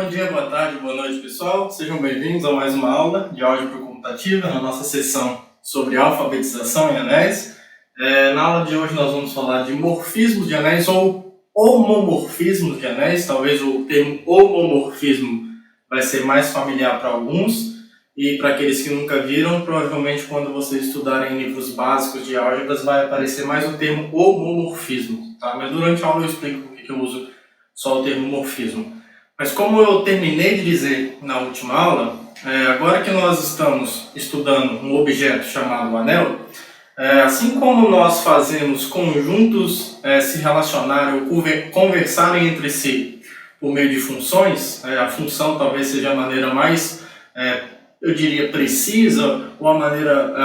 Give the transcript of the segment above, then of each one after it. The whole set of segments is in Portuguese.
Bom dia, boa tarde, boa noite, pessoal. Sejam bem-vindos a mais uma aula de álgebra computativa na nossa sessão sobre alfabetização em anéis. Na aula de hoje nós vamos falar de morfismos de anéis ou homomorfismos de anéis. Talvez o termo homomorfismo vai ser mais familiar para alguns e para aqueles que nunca viram, provavelmente quando vocês estudarem livros básicos de álgebras vai aparecer mais o termo homomorfismo, tá? Mas durante a aula eu explico por que eu uso só o termo morfismo. Mas como eu terminei de dizer na última aula, agora que nós estamos estudando um objeto chamado anel, assim como nós fazemos conjuntos se relacionarem ou conversarem entre si por meio de funções, a função talvez seja a maneira mais, eu diria, precisa, ou a maneira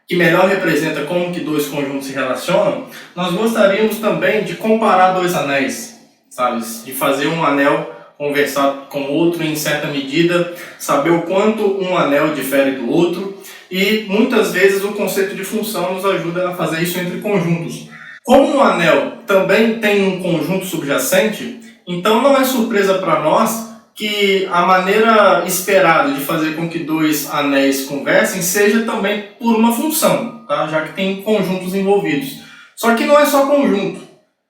que melhor representa como que dois conjuntos se relacionam, nós gostaríamos também de comparar dois anéis. Sabe, de fazer um anel conversar com outro em certa medida, saber o quanto um anel difere do outro, e muitas vezes o conceito de função nos ajuda a fazer isso entre conjuntos. Como um anel também tem um conjunto subjacente, então não é surpresa para nós que a maneira esperada de fazer com que dois anéis conversem seja também por uma função, tá? Já que tem conjuntos envolvidos. Só que não é só conjunto.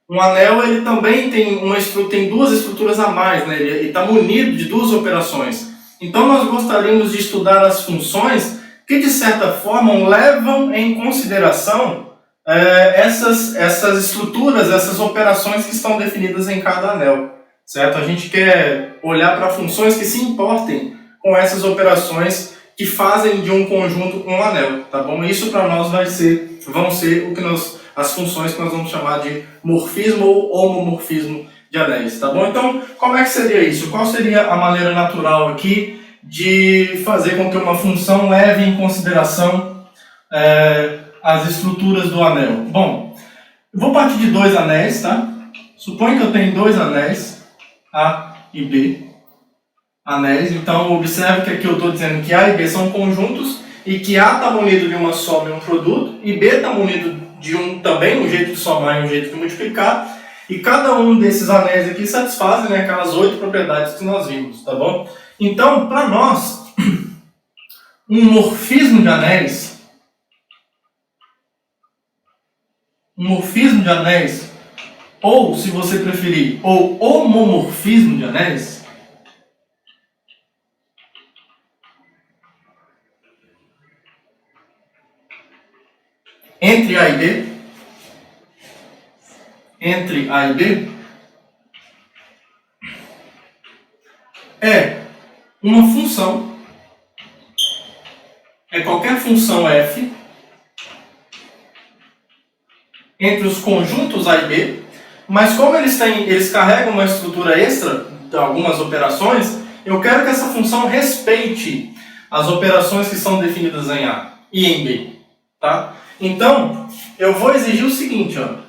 Um anel ele também tem duas estruturas a mais, né? Ele está munido de duas operações. Então nós gostaríamos de estudar as funções que de certa forma levam em consideração essas estruturas, essas operações que estão definidas em cada anel, certo? A gente quer olhar para funções que se importem com essas operações que fazem de um conjunto um anel, tá bom? Isso para nós vão ser as funções que nós vamos chamar de morfismo ou homomorfismo de anéis, tá bom? Então, como é que seria isso? Qual seria a maneira natural aqui de fazer com que uma função leve em consideração as estruturas do anel? Bom, eu vou partir de dois anéis, tá? Suponho que eu tenho dois anéis, A e B. Anéis, então observe que aqui eu estou dizendo que A e B são conjuntos e que A está munido de uma soma e um produto e B está munido de também um jeito de somar e um jeito de multiplicar, e cada um desses anéis aqui satisfazem, né, aquelas 8 propriedades que nós vimos, tá bom? Então, para nós, um morfismo de anéis, ou, se você preferir, ou homomorfismo de anéis, entre A e B, é uma função, é qualquer função f entre os conjuntos A e B, mas como eles carregam uma estrutura extra de algumas operações, eu quero que essa função respeite as operações que são definidas em A e em B, tá? Então, eu vou exigir o seguinte, ó.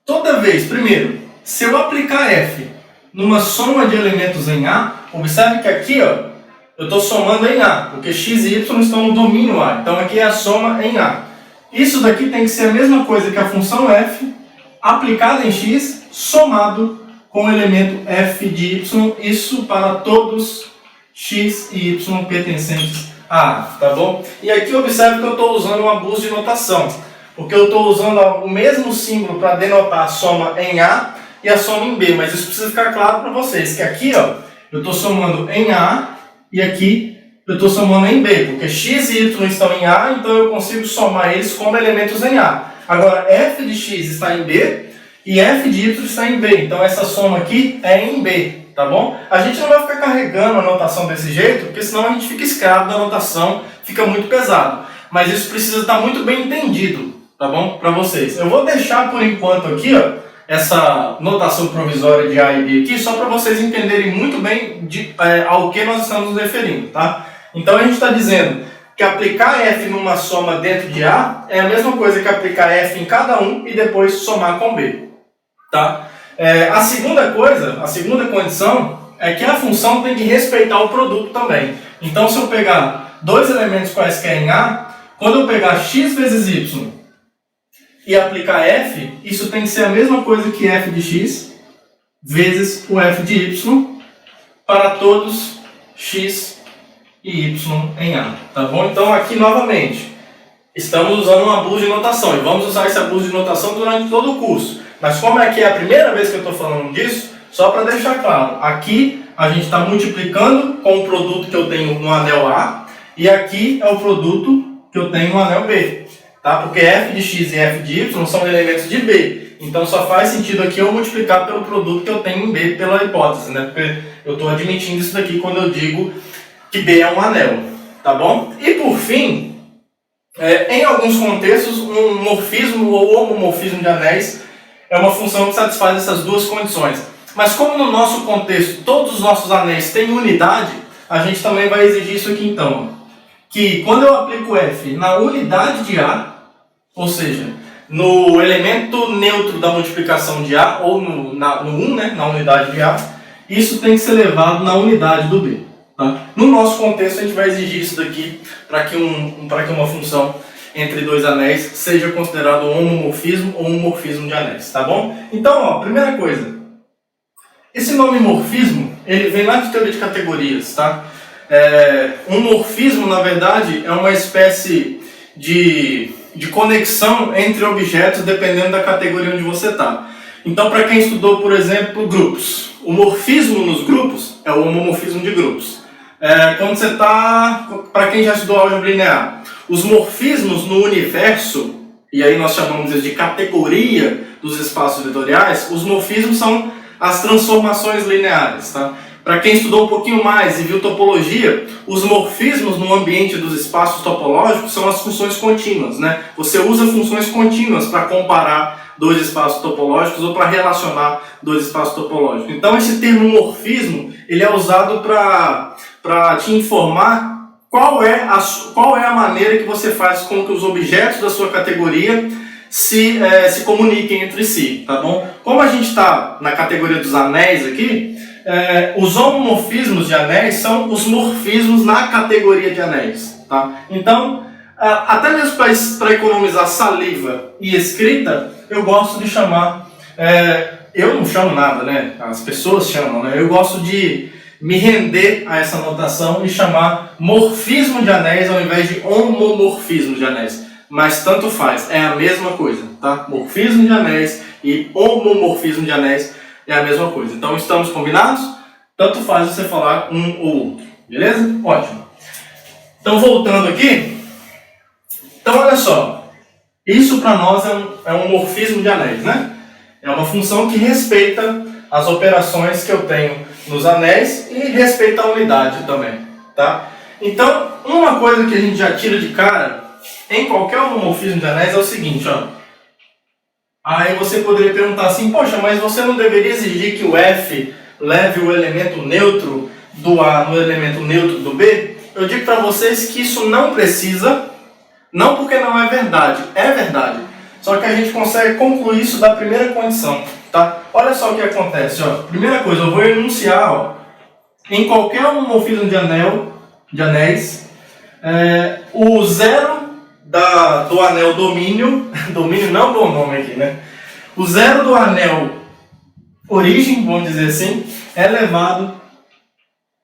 Toda vez, primeiro, se eu aplicar f numa soma de elementos em A, observe que aqui, ó, eu estou somando em A, porque x e y estão no domínio A. Então aqui é a soma em A. Isso daqui tem que ser a mesma coisa que a função f aplicada em x, somado com o elemento f de y, isso para todos x e y pertencentes a, tá bom? E aqui observe que eu estou usando um abuso de notação, porque eu estou usando o mesmo símbolo para denotar a soma em A e a soma em B, mas isso precisa ficar claro para vocês, que aqui, ó, eu estou somando em A e aqui eu estou somando em B, porque x e y estão em A, então eu consigo somar eles como elementos em A. Agora, f de x está em B e f de y está em B, então essa soma aqui é em B. Tá bom? A gente não vai ficar carregando a notação desse jeito, porque senão a gente fica escravo da notação, fica muito pesado. Mas isso precisa estar muito bem entendido, tá bom? Para vocês. Eu vou deixar por enquanto aqui, ó, essa notação provisória de A e B aqui, só para vocês entenderem muito bem ao que nós estamos nos referindo, tá? Então a gente está dizendo que aplicar f numa soma dentro de A é a mesma coisa que aplicar f em cada um e depois somar com B, tá? A segunda condição é que a função tem que respeitar o produto também. Então, se eu pegar dois elementos quaisquer em A, quando eu pegar x vezes y e aplicar f, isso tem que ser a mesma coisa que f de x vezes o f de y para todos x e y em A, tá bom? Então aqui novamente, estamos usando um abuso de notação e vamos usar esse abuso de notação durante todo o curso. Mas como é que é a primeira vez que eu estou falando disso, só para deixar claro, aqui a gente está multiplicando com o produto que eu tenho no anel A e aqui é o produto que eu tenho no anel B, tá? Porque f de x e f de y são elementos de B, então só faz sentido aqui eu multiplicar pelo produto que eu tenho em B pela hipótese, né? Porque eu estou admitindo isso daqui quando eu digo que B é um anel, tá bom? E por fim, em alguns contextos, um morfismo ou homomorfismo de anéis é uma função que satisfaz essas duas condições. Mas como no nosso contexto todos os nossos anéis têm unidade, a gente também vai exigir isso aqui então. Que quando eu aplico f na unidade de A, ou seja, no elemento neutro da multiplicação de A, ou no 1, né, na unidade de A, isso tem que ser levado na unidade do B. Tá? No nosso contexto a gente vai exigir isso daqui para que uma função entre dois anéis seja considerado um homomorfismo ou um morfismo de anéis, tá bom? Então, ó, primeira coisa, esse nome morfismo, ele vem lá de teoria de categorias, tá? Um morfismo, na verdade, é uma espécie de conexão entre objetos dependendo da categoria onde você está. Então, para quem estudou, por exemplo, grupos, o morfismo nos grupos é o homomorfismo de grupos. Quando você está, para quem já estudou álgebra linear, os morfismos no universo, e aí nós chamamos de categoria dos espaços vetoriais, os morfismos são as transformações lineares, tá? Para quem estudou um pouquinho mais e viu topologia, os morfismos no ambiente dos espaços topológicos são as funções contínuas, né? Você usa funções contínuas para comparar dois espaços topológicos ou para relacionar dois espaços topológicos. Então esse termo morfismo, ele é usado para te informar qual é a maneira que você faz com que os objetos da sua categoria se comuniquem entre si, tá bom? Como a gente está na categoria dos anéis aqui, os homomorfismos de anéis são os morfismos na categoria de anéis, tá? Então, até mesmo para economizar saliva e escrita, eu gosto de chamar, eu não chamo nada, né? As pessoas chamam, né? Eu gosto de me render a essa notação e chamar morfismo de anéis ao invés de homomorfismo de anéis. Mas tanto faz, é a mesma coisa, tá? Morfismo de anéis e homomorfismo de anéis é a mesma coisa. Então estamos combinados? Tanto faz você falar um ou outro, beleza? Ótimo. Então voltando aqui, então olha só, isso para nós é um morfismo de anéis, né? É uma função que respeita as operações que eu tenho nos anéis e respeita a unidade também, tá? Então, uma coisa que a gente já tira de cara em qualquer homomorfismo de anéis é o seguinte, ó. Aí você poderia perguntar assim, poxa, mas você não deveria exigir que o F leve o elemento neutro do A no elemento neutro do B? Eu digo para vocês que isso não precisa, não porque não é verdade, é verdade. Só que a gente consegue concluir isso da primeira condição, tá? Olha só o que acontece, ó. Primeira coisa, eu vou enunciar, ó, em qualquer homomorfismo de anéis, o zero do anel domínio, domínio não é um bom nome aqui, né? O zero do anel origem, vamos dizer assim, é elevado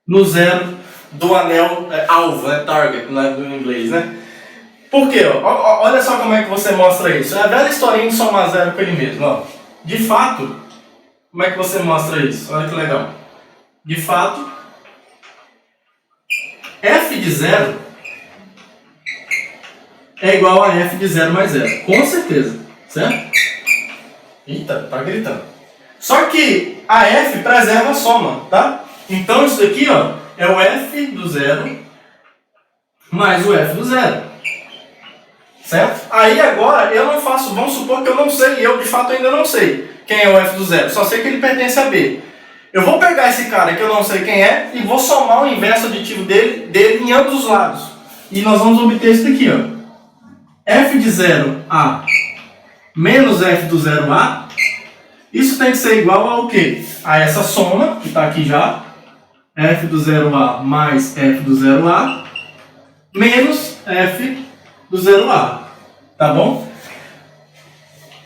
no zero do anel alvo, né? Target, né? Do inglês, né? Por quê? Ó, olha só como é que você mostra isso. É a velha historinha de somar zero com ele mesmo, ó. De fato, como é que você mostra isso? Olha que legal. De fato, f de 0 é igual a f de 0 mais 0. Com certeza. Certo? Eita, tá gritando. Só que a f preserva a soma, tá? Então isso daqui, ó, é o f do 0 mais o f do 0. Certo? Aí agora eu não faço, vamos supor que eu não sei, eu de fato ainda não sei quem é o f do 0, só sei que ele pertence a B. Eu vou pegar esse cara que eu não sei quem é e vou somar o inverso aditivo dele em ambos os lados. E nós vamos obter isso daqui, ó. F de 0A menos f do 0A, isso tem que ser igual ao quê? A essa soma, que está aqui já, f do 0A mais f do 0A, menos f do 0A, tá bom?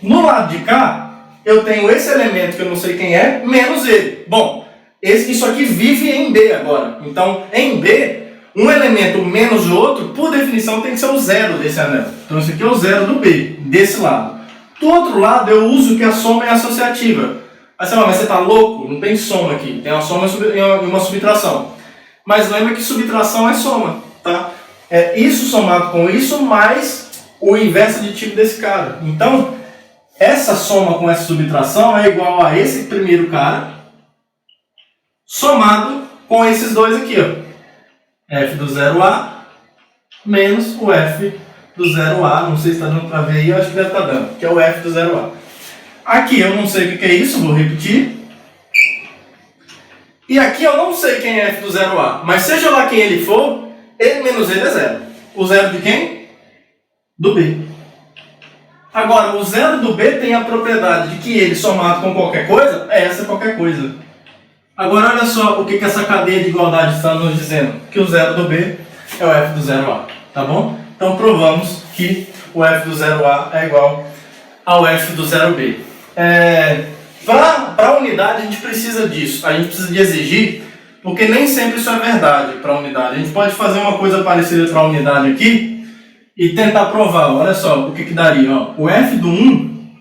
No lado de cá, eu tenho esse elemento que eu não sei quem é, menos ele. Bom, isso aqui vive em B agora. Então, em B, um elemento menos o outro, por definição, tem que ser o zero desse anel. Então, esse aqui é o zero do B, desse lado. Do outro lado, eu uso que a soma é associativa. Aí você fala, mas você está louco? Não tem soma aqui. Tem uma soma e uma subtração. Mas lembra que subtração é soma, tá? É isso somado com isso, mais o inverso aditivo desse cara. Então, essa soma com essa subtração é igual a esse primeiro cara, somado com esses dois aqui, ó. F do 0A menos o F do 0A. Não sei se está dando para ver aí, eu acho que deve estar dando, que é o F do 0A. Aqui eu não sei o que é isso, vou repetir. E aqui eu não sei quem é F do 0A, mas seja lá quem ele for, ele menos ele é zero. O zero de quem? Do B. Agora, o zero do B tem a propriedade de que ele somado com qualquer coisa, é essa qualquer coisa. Agora, olha só o que essa cadeia de igualdade está nos dizendo. Que o zero do B é o F do 0A, tá bom? Então, provamos que o F do 0A é igual ao F do 0B. Para a unidade, a gente precisa disso. A gente precisa de exigir, porque nem sempre isso é verdade para a unidade. A gente pode fazer uma coisa parecida para a unidade aqui, e tentar provar. Olha só o que daria. Ó. O F do 1,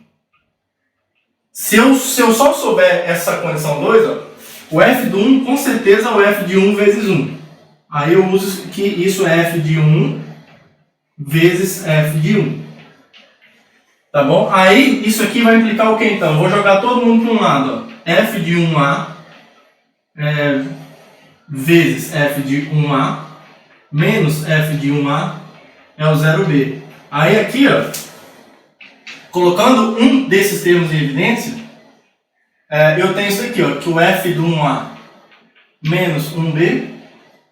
se eu só souber essa condição 2, ó, o F do 1 com certeza é o F de 1 vezes 1. Aí eu uso que isso é F de 1 vezes F de 1. Tá bom? Aí isso aqui vai implicar o que então? Vou jogar todo mundo para um lado. Ó. F de 1A vezes F de 1A menos F de 1A é o 0B. Aí aqui, ó, colocando um desses termos em evidência, eu tenho isso aqui, ó, que o F do 1A menos 1B,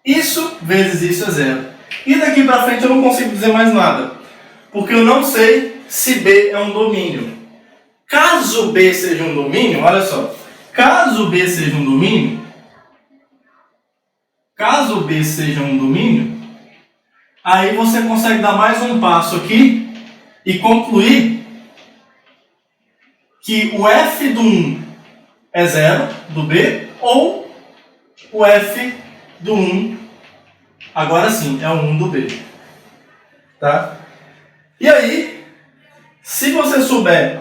isso vezes isso é zero. E daqui para frente eu não consigo dizer mais nada, porque eu não sei se B é um domínio. Caso B seja um domínio, olha só, caso B seja um domínio, aí você consegue dar mais um passo aqui e concluir que o F do 1 é 0 do B, ou o F do 1, agora sim, é o 1 do B. Tá? E aí, se você souber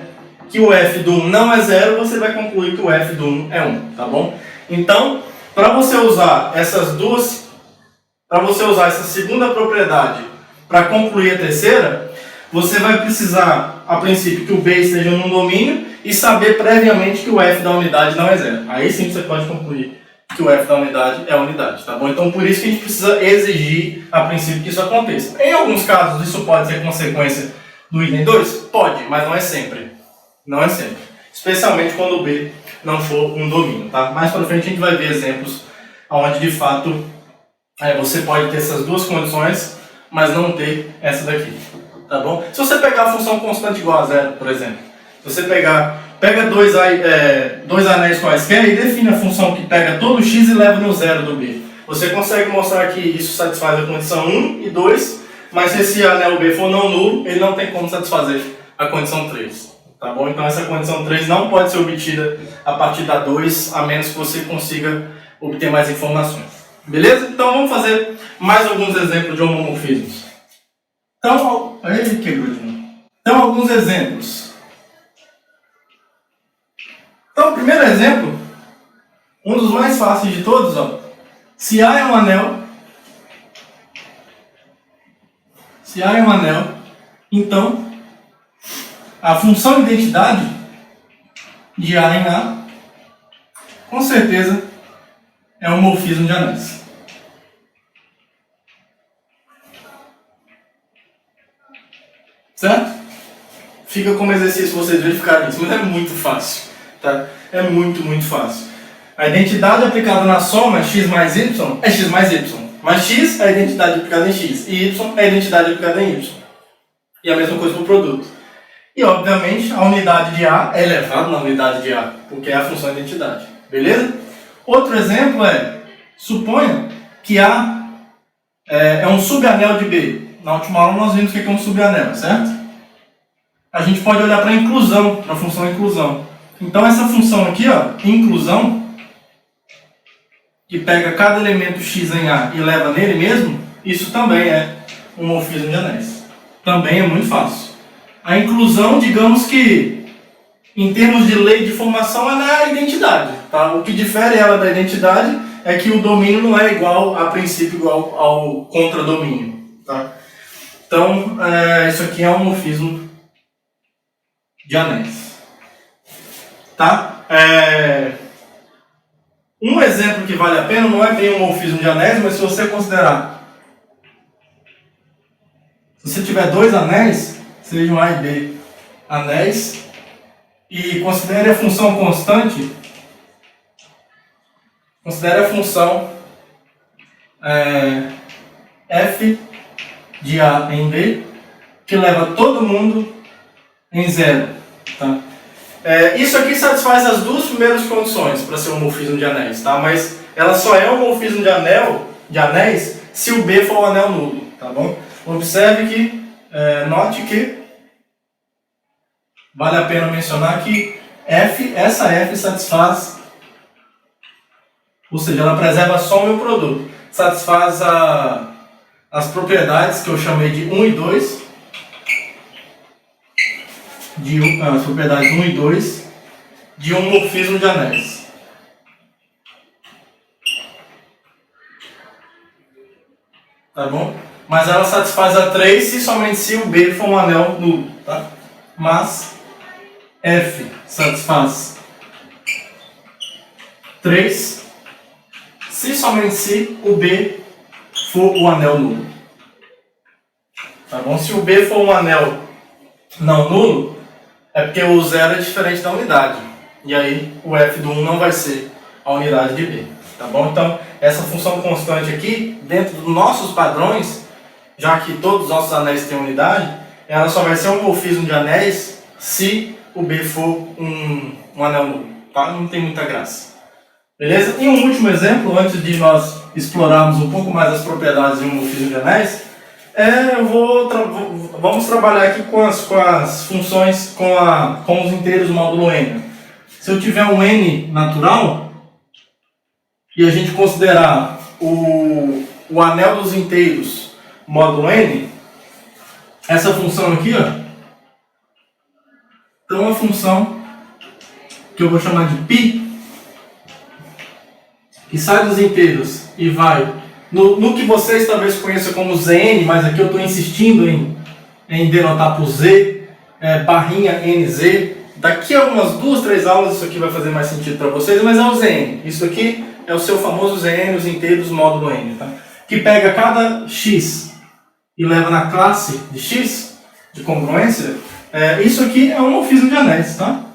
que o F do 1 não é 0, você vai concluir que o F do 1 é 1, tá bom? Então, para você usar essas duas, para você usar essa segunda propriedade para concluir a terceira, você vai precisar, a princípio, que o B esteja num domínio e saber previamente que o F da unidade não é 0. Aí sim você pode concluir que o F da unidade é a unidade, tá bom? Então, por isso que a gente precisa exigir, a princípio, que isso aconteça. Em alguns casos, isso pode ser consequência do item 2? Pode, mas não é sempre. Não é sempre. Especialmente quando o B não for um domínio, tá? Mais para frente a gente vai ver exemplos onde, de fato, você pode ter essas duas condições, mas não ter essa daqui, tá bom? Se você pegar a função constante igual a zero, por exemplo, se você pega dois anéis quaisquer e define a função que pega todo x e leva no zero do B. Você consegue mostrar que isso satisfaz a condição 1 e 2, mas se esse anel B for não nulo, ele não tem como satisfazer a condição 3. Tá bom? Então essa condição 3 não pode ser obtida a partir da 2, a menos que você consiga obter mais informações. Beleza? Então vamos fazer mais alguns exemplos de homomorfismos. Então, quebrou de novo. Então, alguns exemplos. Então, o primeiro exemplo, um dos mais fáceis de todos, ó. Se A é um anel, então a função identidade de A em A, com certeza, é um morfismo de anéis. Certo? Fica como exercício vocês verificarem isso, mas é muito fácil. Tá? É muito, muito fácil. A identidade aplicada na soma x mais y é x mais y. Mas x é a identidade aplicada em x e y é a identidade aplicada em y. E a mesma coisa para o produto. E, obviamente, a unidade de A é elevada na unidade de A, porque é a função identidade. Beleza? Outro exemplo suponha que A é um subanel de B. Na última aula nós vimos o que é um subanel, certo? A gente pode olhar para a inclusão, para a função inclusão. Então essa função aqui, ó, inclusão, que pega cada elemento x em A e leva nele mesmo, isso também é um morfismo de anéis. Também é muito fácil. A inclusão, digamos que, em termos de lei de formação, ela é a identidade. Tá? O que difere ela da identidade é que o domínio não é igual, a princípio, igual ao contradomínio. Tá? Então, isso aqui é um morfismo de anéis. Tá? Um exemplo que vale a pena não é bem um morfismo de anéis, mas se você considerar, se você tiver dois anéis, sejam A e B anéis, e considere a função constante, considere a função f de A em B, que leva todo mundo em zero. Tá? Isso aqui satisfaz as duas primeiras condições para ser um morfismo de anéis, tá? Mas ela só é um morfismo de anéis se o B for um anel nulo, tá bom? Observe que, note que vale a pena mencionar que essa F satisfaz, ou seja, ela preserva a soma e o produto, satisfaz as propriedades que eu chamei de 1 e 2, as propriedades 1 e 2 de um morfismo de anéis. Tá bom? Mas ela satisfaz a 3 se somente se o B for um anel nulo. Tá? Mas F satisfaz 3 se somente se o B for o anel nulo. Tá bom? Se o B for um anel não nulo, é porque o zero é diferente da unidade. E aí o f do 1 não vai ser a unidade de B. Tá bom? Então, essa função constante aqui, dentro dos nossos padrões, já que todos os nossos anéis têm unidade, ela só vai ser um morfismo de anéis se o B for um anel nulo. Tá? Não tem muita graça. Beleza? E um último exemplo, antes de nós explorarmos um pouco mais as propriedades de um morfismo de anéis, vamos trabalhar aqui com as funções, com os inteiros módulo n. Se eu tiver um n natural, e a gente considerar o anel dos inteiros módulo n, essa função aqui, ó, então uma função que eu vou chamar de π, que sai dos inteiros e vai no que vocês talvez conheçam como Zn, mas aqui eu estou insistindo em denotar por Z, barrinha NZ. Daqui a umas 2, 3 aulas isso aqui vai fazer mais sentido para vocês, mas é o Zn. Isso aqui é o seu famoso Zn, os inteiros módulo n, tá? Que pega cada x e leva na classe de x, de congruência. Isso aqui é um morfismo de anéis, tá?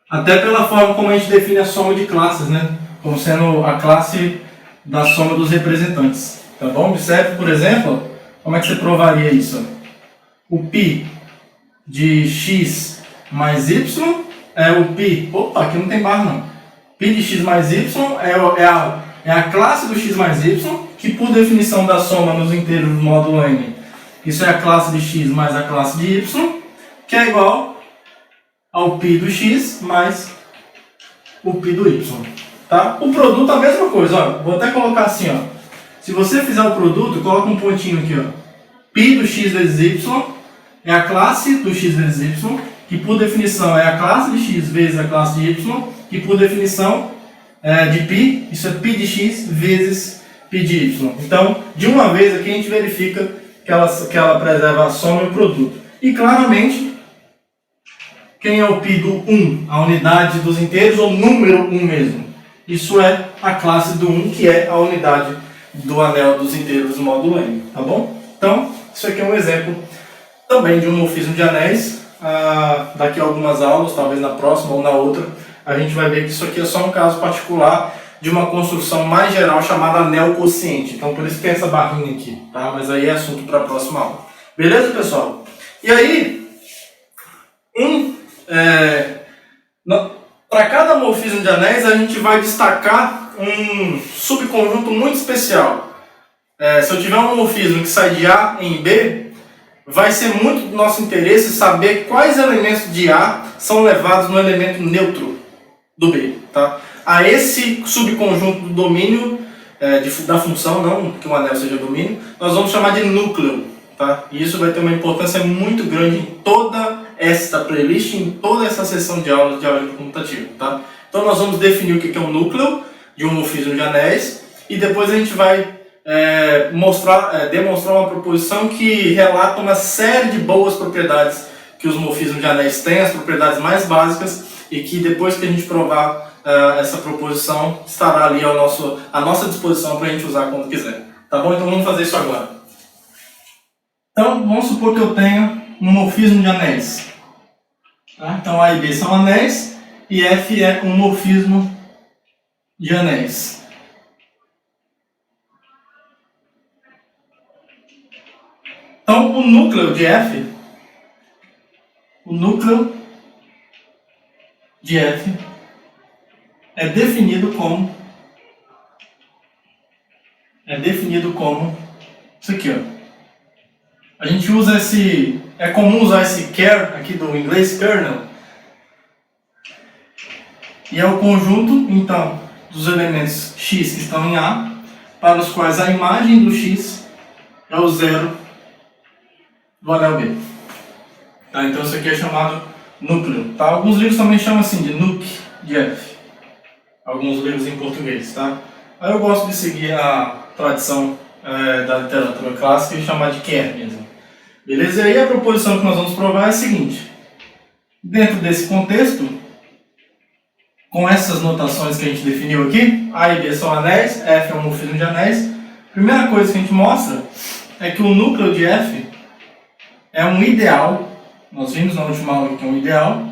Até pela forma como a gente define a soma de classes, né? Como sendo a classe da soma dos representantes. Tá bom? Observe, por exemplo, como é que você provaria isso? O π de x mais y é o π... Opa, aqui não tem barra não. Π de x mais y é a classe do x mais y, que por definição da soma nos inteiros do módulo n, isso é a classe de x mais a classe de y, que é igual ao π do x mais o π do y. Tá? O produto é a mesma coisa, ó. Vou até colocar assim, ó. Se você fizer o produto, coloca um pontinho aqui, ó. π do x vezes y é a classe do x vezes y, que por definição é a classe de x vezes a classe de y, que por definição de π, isso é π de x vezes π de y. Então, de uma vez aqui a gente verifica que ela preserva a soma e o produto. E claramente, quem é o π do 1? A unidade dos inteiros ou número 1 mesmo? Isso é a classe do 1, que é a unidade do anel dos inteiros do módulo n, tá bom? Então, isso aqui é um exemplo também de um morfismo de anéis. Daqui a algumas aulas, talvez na próxima ou na outra, a gente vai ver que isso aqui é só um caso particular de uma construção mais geral chamada anel quociente. Então, por isso tem essa barrinha aqui, tá? Mas aí é assunto para a próxima aula. Beleza, pessoal? E aí, para cada morfismo de anéis, a gente vai destacar um subconjunto muito especial. Se eu tiver um morfismo que sai de A em B, vai ser muito do nosso interesse saber quais elementos de A são levados no elemento neutro do B. Tá? A esse subconjunto do domínio da função, não que o anel seja domínio, nós vamos chamar de núcleo. Tá? E isso vai ter uma importância muito grande em toda esta playlist, em toda essa sessão de aulas de álgebra computativa. Tá? Então nós vamos definir o que é um núcleo de um morfismo de anéis e depois a gente vai demonstrar uma proposição que relata uma série de boas propriedades que os morfismos de anéis têm, as propriedades mais básicas, e que depois que a gente provar essa proposição estará ali à nossa disposição para a gente usar quando quiser. Tá bom? Então vamos fazer isso agora. Então vamos supor que eu tenha um morfismo de anéis. Tá? Então A e B são anéis e F é um morfismo de anéis. Então, o núcleo de F é definido como isso aqui, ó. A gente usa é comum usar esse char aqui do inglês kernel, e é o conjunto, então, dos elementos x que estão em A, para os quais a imagem do x é o zero do anel B. Tá? Então isso aqui é chamado núcleo. Tá? Alguns livros também chamam assim de nuc de F. Alguns livros em português. Tá? Aí eu gosto de seguir a tradição da literatura clássica e chamar de quer mesmo. Beleza? E aí a proposição que nós vamos provar é a seguinte. Dentro desse contexto, com essas notações que a gente definiu aqui, A e B são anéis, F é um morfismo de anéis, a primeira coisa que a gente mostra é que o núcleo de F é um ideal. Nós vimos na última aula que é um ideal.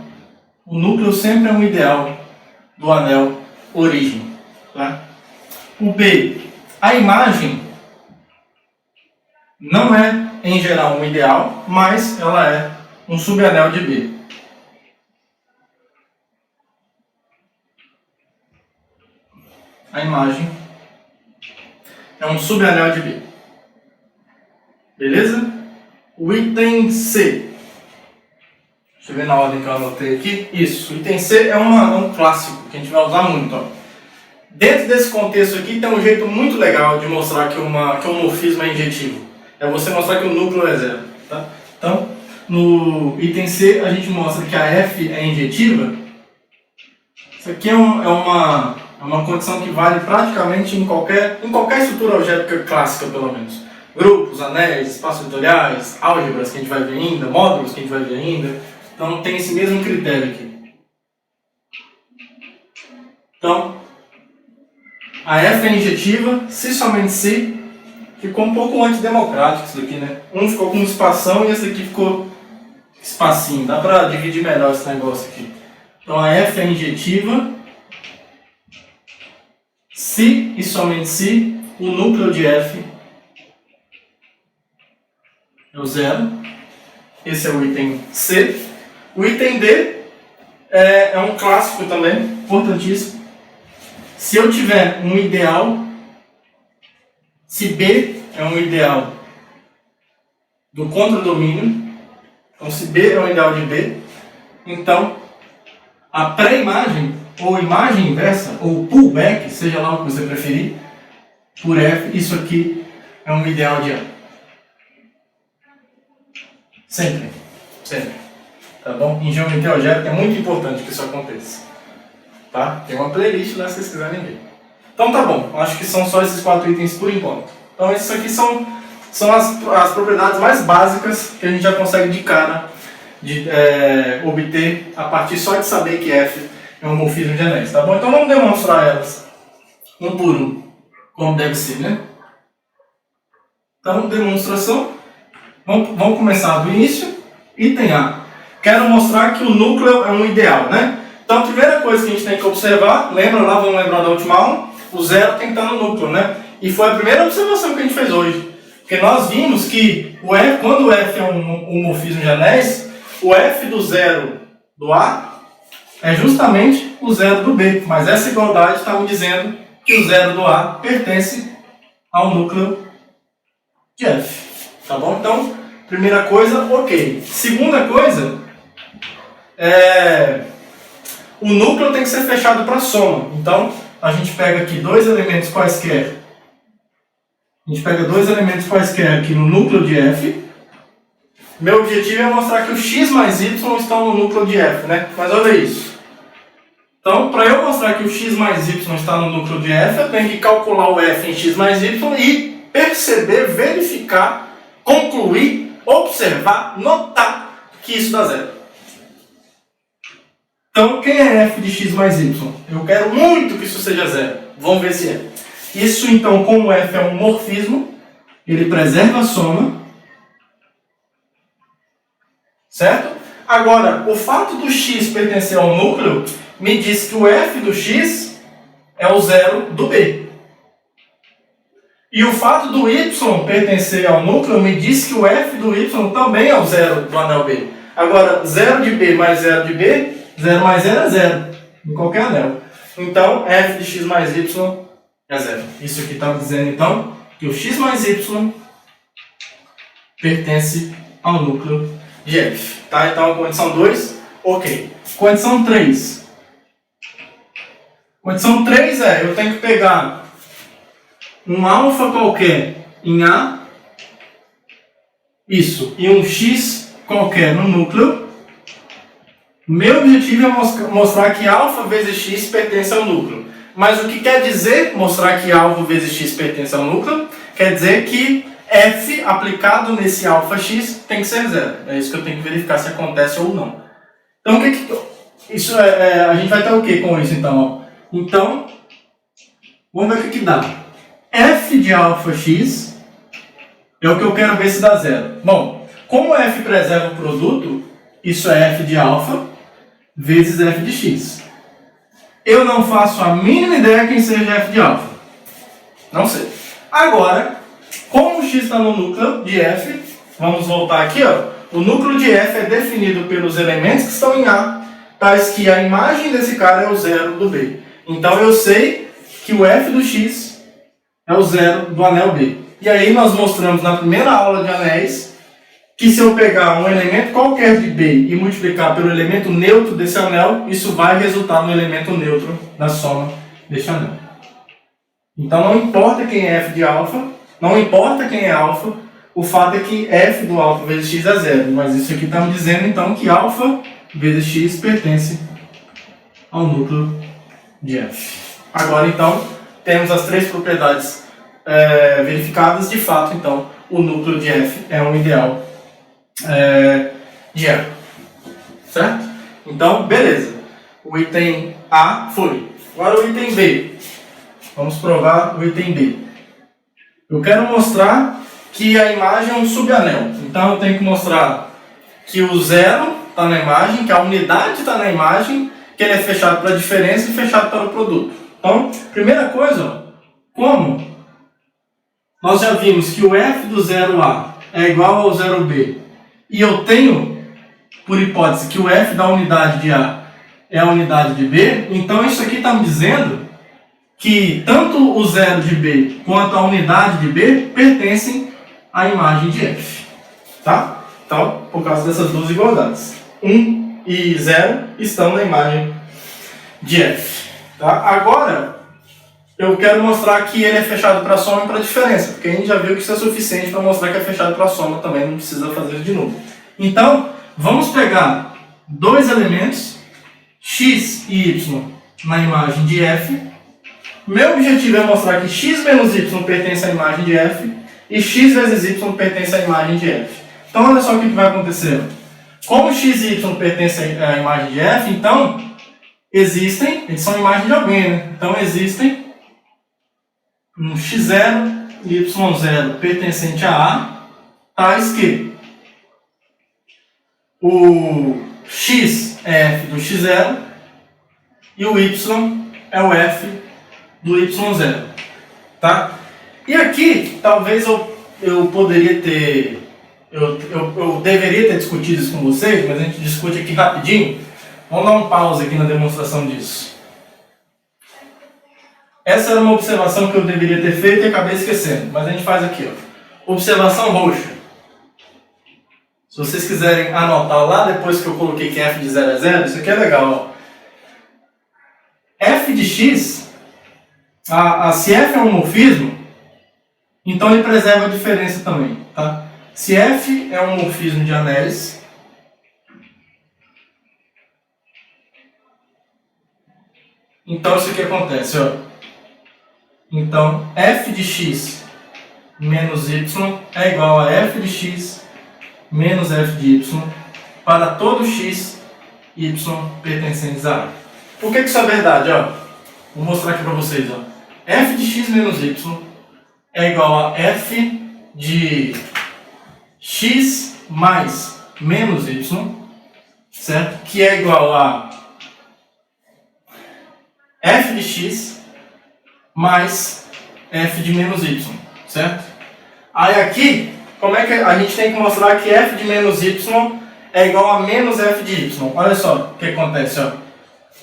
O núcleo sempre é um ideal do anel origem. Tá? O B, a imagem não é, em geral, um ideal, mas ela é um subanel de B. A imagem é um subanel de B. Beleza? O item C. Deixa eu ver na ordem que eu anotei aqui. Isso, o item C é um clássico que a gente vai usar muito. Ó. Dentro desse contexto aqui tem um jeito muito legal de mostrar que um morfismo é injetivo. É você mostrar que o núcleo é zero. Tá? Então, no item C a gente mostra que a F é injetiva. Isso aqui é uma condição que vale praticamente em qualquer estrutura algébrica clássica, pelo menos. Grupos, anéis, espaços vetoriais, álgebras que a gente vai ver ainda, módulos que a gente vai ver ainda. Então tem esse mesmo critério aqui. Então, a F é injetiva, se somente se, ficou um pouco antidemocrático isso daqui, né? Um ficou com um espação e esse aqui ficou espacinho. Dá para dividir melhor esse negócio aqui. Então a F é injetiva, se e somente se o núcleo de F é o zero. Esse é o item C. O item D é um clássico também, importantíssimo. Se eu tiver um ideal, se B é um ideal do contradomínio, então se B é um ideal de B, então a pré-imagem, ou imagem inversa, ou pullback, seja lá o que você preferir, por F, isso aqui é um ideal de A. Sempre. Tá bom? Em geometria algébrica é muito importante que isso aconteça. Tá? Tem uma playlist lá se vocês quiserem ver. Então tá bom, acho que são só esses 4 itens por enquanto. Então esses aqui são as propriedades mais básicas que a gente já consegue de cara obter a partir só de saber que F é um morfismo de anéis, tá bom? Então vamos demonstrar elas um por um, como deve ser, né? Então, demonstração. Vamos começar do início. Item A. Quero mostrar que o núcleo é um ideal, né? Então a primeira coisa que a gente tem que observar, vamos lembrar da última aula, o zero tem que estar no núcleo, né? E foi a primeira observação que a gente fez hoje. Porque nós vimos que quando o F é um morfismo de anéis, o F do zero do A é justamente o zero do B. Mas essa igualdade está me dizendo que o zero do A pertence ao núcleo de F. Tá bom? Então, Primeira coisa, ok. Segunda coisa, o núcleo tem que ser fechado para soma. Então, a gente pega aqui dois elementos quaisquer. A gente pega dois elementos quaisquer aqui no núcleo de F. Meu objetivo é mostrar que o x mais y estão no núcleo de F, né? Mas olha isso. Então, para eu mostrar que o x mais y está no núcleo de F, eu tenho que calcular o F em x mais y e perceber, verificar, concluir, observar, notar que isso dá zero. Então, quem é f de x mais y? Eu quero muito que isso seja zero. Vamos ver se é. Isso, então, como f é um morfismo, ele preserva a soma. Certo? Agora, o fato do x pertencer ao núcleo me diz que o f do x é o zero do b. E o fato do y pertencer ao núcleo me diz que o f do y também é o zero do anel b. Agora, 0 de b mais 0 de b, 0 mais 0 é 0, em qualquer anel. Então, f de x mais y é 0. Isso aqui está dizendo, então, que o x mais y pertence ao núcleo de f. Tá? Então, condição 2, ok. Condição 3. Condição 3 é, eu tenho que pegar um alfa qualquer em A, isso, e um x qualquer no núcleo. Meu objetivo é mostrar que alfa vezes x pertence ao núcleo. Mas o que quer dizer mostrar que alfa vezes x pertence ao núcleo? Quer dizer que f aplicado nesse alfa x tem que ser zero. É isso que eu tenho que verificar se acontece ou não. Então, isso a gente vai ter o que com isso, então? Então, vamos ver o que dá. F de alfa x é o que eu quero ver se dá zero. Bom, como f preserva o produto, isso é f de alfa vezes f de x. Eu não faço a mínima ideia quem seja f de alfa. Não sei. Agora, como o x está no núcleo de f, vamos voltar aqui, ó. O núcleo de f é definido pelos elementos que estão em A, tais que a imagem desse cara é o zero do B. Então eu sei que o f do x é o zero do anel B. E aí nós mostramos na primeira aula de anéis que se eu pegar um elemento qualquer de B e multiplicar pelo elemento neutro desse anel, isso vai resultar no elemento neutro da soma deste anel. Então não importa quem é f de alfa, não importa quem é alfa, o fato é que f do alfa vezes x é zero. Mas isso aqui está me dizendo então que alfa vezes x pertence ao núcleo de f. Agora então temos as três propriedades verificadas. De fato, então, o núcleo de f é um ideal de A. Certo? Então, beleza. O item A foi. Agora o item B. Vamos provar o item B. Eu quero mostrar que a imagem é um subanel. Então eu tenho que mostrar que o zero está na imagem, que a unidade está na imagem, que ele é fechado para a diferença e fechado para o produto. Então, primeira coisa, ó, como nós já vimos que o f do 0A é igual ao 0B, e eu tenho, por hipótese, que o f da unidade de A é a unidade de B, então isso aqui está me dizendo que tanto o zero de B quanto a unidade de B pertencem à imagem de f. Tá? Então, por causa dessas duas igualdades, 1 e 0 estão na imagem de f. Tá? Agora, eu quero mostrar que ele é fechado para a soma e para a diferença, porque a gente já viu que isso é suficiente para mostrar que é fechado para a soma também, não precisa fazer de novo. Então, vamos pegar dois elementos, x e y, na imagem de f. Meu objetivo é mostrar que x menos y pertence à imagem de f e x vezes y pertence à imagem de f. Então, olha só o que vai acontecer. Como x e y pertencem à imagem de f, então, existem, eles são imagem de alguém, né? Então, existem um x0 e y0 pertencente a A, tais que o x é f do x0 e o y é o f do y0. Tá? E aqui, talvez eu poderia ter... Eu deveria ter discutido isso com vocês, mas a gente discute aqui rapidinho. Vamos dar um pause aqui na demonstração disso. Essa era uma observação que eu deveria ter feito e acabei esquecendo, mas a gente faz aqui, ó. Observação roxa. Se vocês quiserem anotar lá depois que eu coloquei que f de 0 é 0, isso aqui é legal. Ó. F de x, se f é um morfismo, então ele preserva a diferença também. Tá? Se f é um morfismo de anéis, então isso aqui acontece. Ó. Então f de x menos y é igual a f de x menos f de y para todo x, y pertencentes a A. Por que isso é verdade? Ó? Vou mostrar aqui para vocês. Ó. F de x menos y é igual a f de x mais menos y, certo? Que é igual a f de x mais f de menos y, certo? Aí aqui, como é que a gente tem que mostrar que f de menos y é igual a menos f de y? Olha só o que acontece, ó.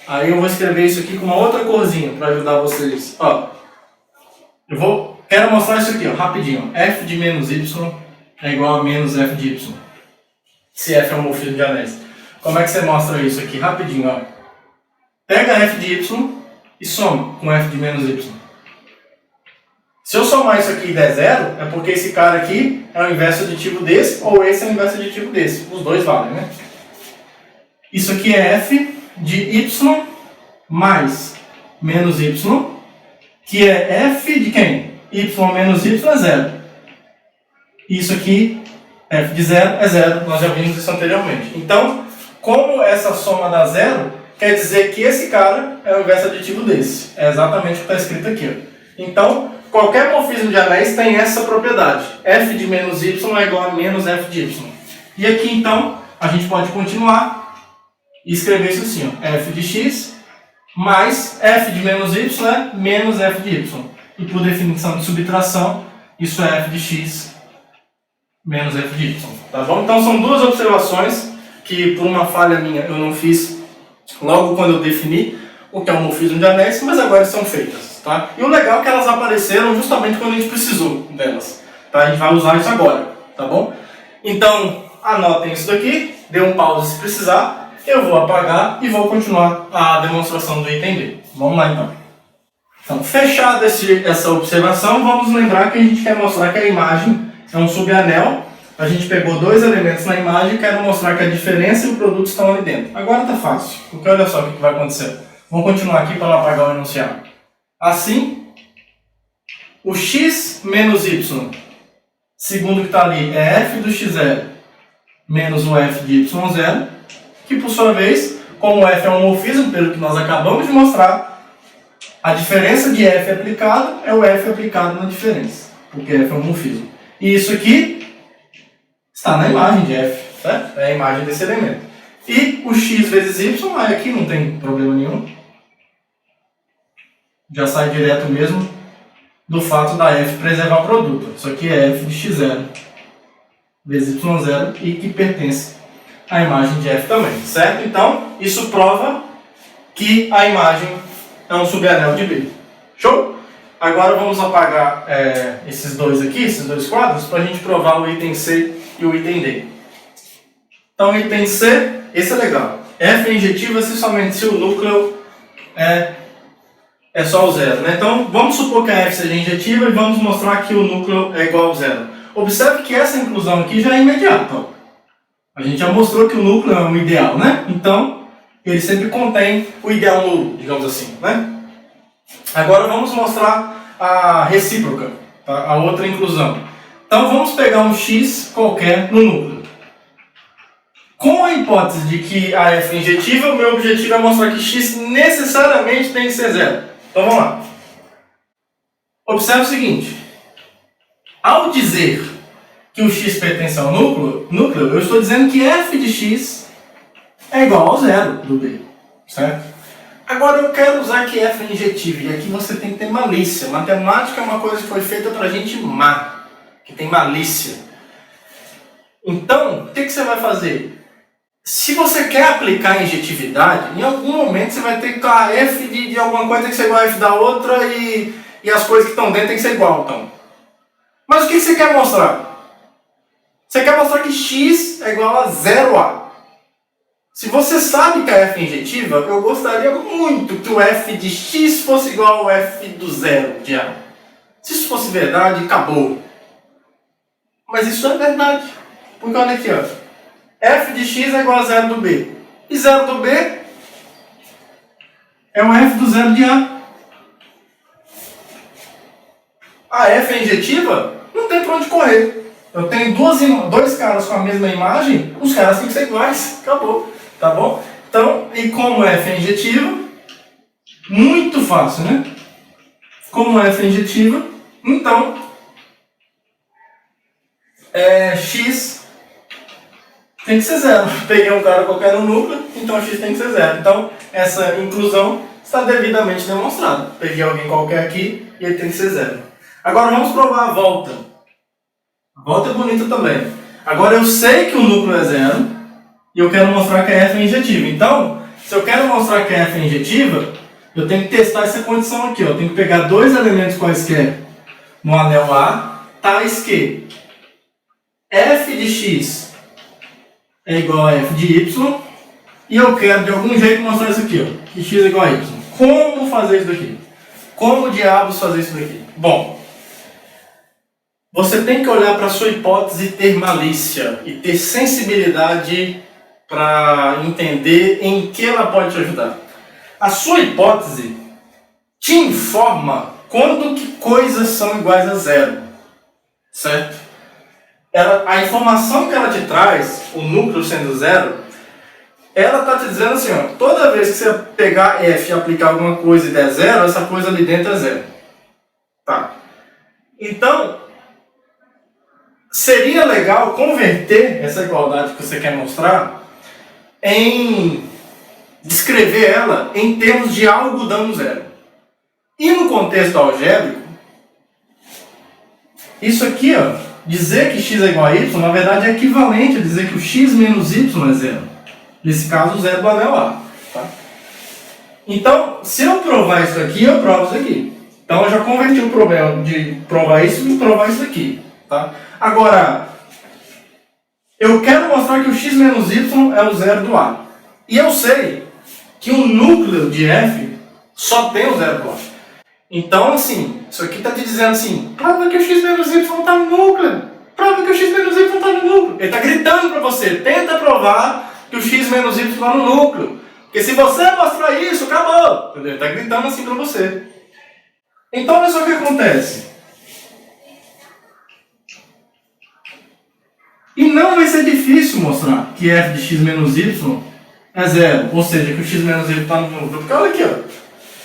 Aí eu vou escrever isso aqui com uma outra corzinha para ajudar vocês. Ó, quero mostrar isso aqui, ó, rapidinho. F de menos y é igual a menos f de y. Se f é um morfismo de anéis. Como é que você mostra isso aqui? Rapidinho, ó. Pega f de y e soma com f de menos y. Se eu somar isso aqui e der zero, é porque esse cara aqui é o inverso aditivo desse, ou esse é o inverso aditivo desse. Os dois valem, né? Isso aqui é f de y mais menos y, que é f de quem? Y menos y é zero. Isso aqui, f de zero é zero. Nós já vimos isso anteriormente. Então, como essa soma dá zero, quer dizer que esse cara é o inverso aditivo desse. É exatamente o que está escrito aqui. Ó. Então, qualquer morfismo de anéis tem essa propriedade. F de menos y é igual a menos f de y. E aqui, então, a gente pode continuar e escrever isso assim. Ó. F de x mais f de menos y é menos f de y. E por definição de subtração, isso é f de x menos f de y. Tá bom? Então, são duas observações que, por uma falha minha, eu não fiz logo quando eu defini o que é um morfismo de anéis, mas agora são feitas. Tá? E o legal é que elas apareceram justamente quando a gente precisou delas. Tá? A gente vai usar isso agora, tá bom? Então, anotem isso daqui, dê um pause se precisar, eu vou apagar e vou continuar a demonstração do item B. Vamos lá então. Então, fechada essa observação, vamos lembrar que a gente quer mostrar que a imagem é um subanel. A gente pegou dois elementos na imagem e quero mostrar que a diferença e o produto estão ali dentro. Agora está fácil, porque olha só o que vai acontecer. Vamos continuar aqui para não apagar o enunciado. Assim, o x menos y, segundo que está ali, é f do x0 menos o f de y0, que por sua vez, como f é um morfismo, pelo que nós acabamos de mostrar, a diferença de f aplicado é o f aplicado na diferença, porque f é um morfismo. E isso aqui está na imagem de f, certo? É a imagem desse elemento. E o x vezes y, aqui não tem problema nenhum. Já sai direto mesmo do fato da f preservar o produto. Isso aqui é f de x0 vezes y0 e que pertence à imagem de f também, certo? Então, isso prova que a imagem é um subanel de B. Show? Agora vamos apagar esses dois aqui, esses dois quadros, para a gente provar o item C e o item D. Então, o item C, esse é legal. F é injetiva se o núcleo é só o zero, né? Então, vamos supor que a F seja injetiva e vamos mostrar que o núcleo é igual ao zero. Observe que essa inclusão aqui já é imediata. Ó. A gente já mostrou que o núcleo é um ideal, né? Então, ele sempre contém o ideal nulo, digamos assim, né? Agora vamos mostrar a recíproca, tá? A outra inclusão. Então, vamos pegar um x qualquer no núcleo. Com a hipótese de que a F é injetiva, o meu objetivo é mostrar que x necessariamente tem que ser zero. Então vamos lá. Observe o seguinte. Ao dizer que o x pertence ao núcleo, eu estou dizendo que f de x é igual ao zero do B. Certo? Agora eu quero usar que f é injetivo. E aqui você tem que ter malícia. Matemática é uma coisa que foi feita para gente má. Que tem malícia. Então, o que você vai fazer? Se você quer aplicar a injetividade, em algum momento você vai ter que a f de alguma coisa tem que ser igual a f da outra e as coisas que estão dentro tem que ser igual. Então. Mas o que você quer mostrar? Você quer mostrar que x é igual a 0a. Se você sabe que a f é injetiva, eu gostaria muito que o f de x fosse igual ao f do zero de a. Se isso fosse verdade, acabou. Mas isso não é verdade. Porque olha aqui, ó. F de x é igual a 0 do b. E 0 do b é o f do zero de a. A f é injetiva? Não tem para onde correr. Eu tenho dois caras com a mesma imagem, os caras têm que ser iguais. Acabou. Tá bom? Então, e como f é injetiva? Muito fácil, né? Como f é injetiva, então x tem que ser zero. Peguei um cara qualquer no núcleo, então x tem que ser zero. Então, essa inclusão está devidamente demonstrada. Peguei alguém qualquer aqui e ele tem que ser zero. Agora vamos provar a volta. A volta é bonita também. Agora eu sei que o núcleo é zero e eu quero mostrar que a f é injetiva. Então, se eu quero mostrar que a f é injetiva, eu tenho que testar essa condição aqui. Eu tenho que pegar dois elementos quaisquer no anel A, tais que f de x é igual a f de y, e eu quero de algum jeito mostrar isso aqui, ó, que x é igual a y. Como fazer isso daqui? Como diabos fazer isso daqui? Bom, você tem que olhar para a sua hipótese e ter malícia e ter sensibilidade para entender em que ela pode te ajudar. A sua hipótese te informa quando que coisas são iguais a zero, certo? A informação que ela te traz, o núcleo sendo zero, ela está te dizendo assim, ó, toda vez que você pegar f e aplicar alguma coisa e der zero, essa coisa ali dentro é zero. Tá? Então, seria legal converter essa igualdade que você quer mostrar descrever ela em termos de algo dando zero. E no contexto algébrico, isso aqui, ó, dizer que x é igual a y, na verdade é equivalente a dizer que o x menos y é zero. Nesse caso, o zero do anel A. Tá? Então, se eu provar isso aqui, eu provo isso aqui. Então, eu já converti o problema de provar isso em provar isso aqui. Tá? Agora, eu quero mostrar que o x menos y é o zero do A. E eu sei que o núcleo de f só tem o zero do A. Então, assim, isso aqui está te dizendo assim, prova que o x menos y está no núcleo. Prova que o x menos y está no núcleo. Ele está gritando para você, tenta provar que o x menos y está no núcleo. Porque se você mostrar isso, acabou. Entendeu? Ele está gritando assim para você. Então, olha só o que acontece. E não vai ser difícil mostrar que f de x menos y é zero. Ou seja, que o x menos y está no núcleo. Porque olha aqui, ó.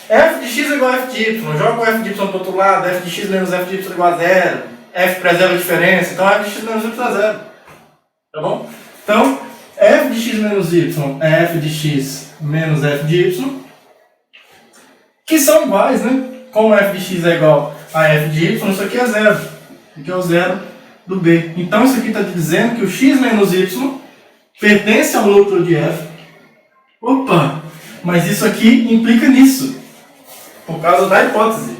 F de x é igual a f de y. Joga o f de y para o outro lado. F de x menos f de y é igual a zero. F preserva a diferença. Então, f de x menos y é zero. Tá bom? Então, f de x menos y é f de x menos f de y. Que são iguais, né? Como f de x é igual a f de y, isso aqui é zero. Isso aqui é o zero do b. Então, isso aqui está dizendo que o x menos y pertence ao núcleo de f. Opa! Mas isso aqui implica nisso. Por causa da hipótese.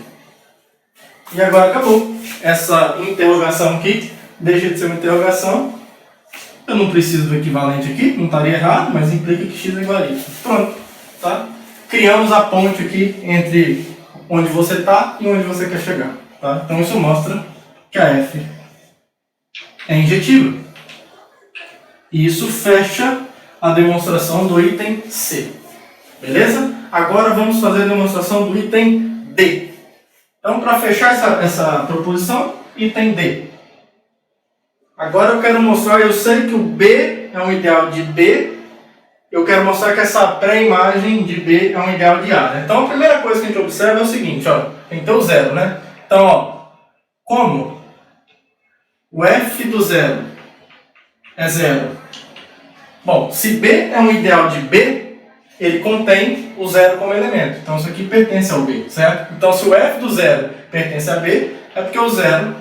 E agora acabou. Essa interrogação aqui deixa de ser uma interrogação. Eu não preciso do equivalente aqui, não estaria errado, mas implica que x é igual a y. Pronto. Tá? Criamos a ponte aqui entre onde você está e onde você quer chegar. Tá? Então isso mostra que a f é injetiva. E isso fecha a demonstração do item C. Beleza? Agora vamos fazer a demonstração do item D. Então, para fechar essa proposição, item D. Agora eu quero mostrar, eu sei que o B é um ideal de B, eu quero mostrar que essa pré-imagem de B é um ideal de A. Né? Então, a primeira coisa que a gente observa é o seguinte, ó, tem que ter o zero, né? Então, ó, como o f do zero é zero? Bom, se B é um ideal de B, ele contém o zero como elemento. Então, isso aqui pertence ao B, certo? Então, se o f do zero pertence a B, é porque o zero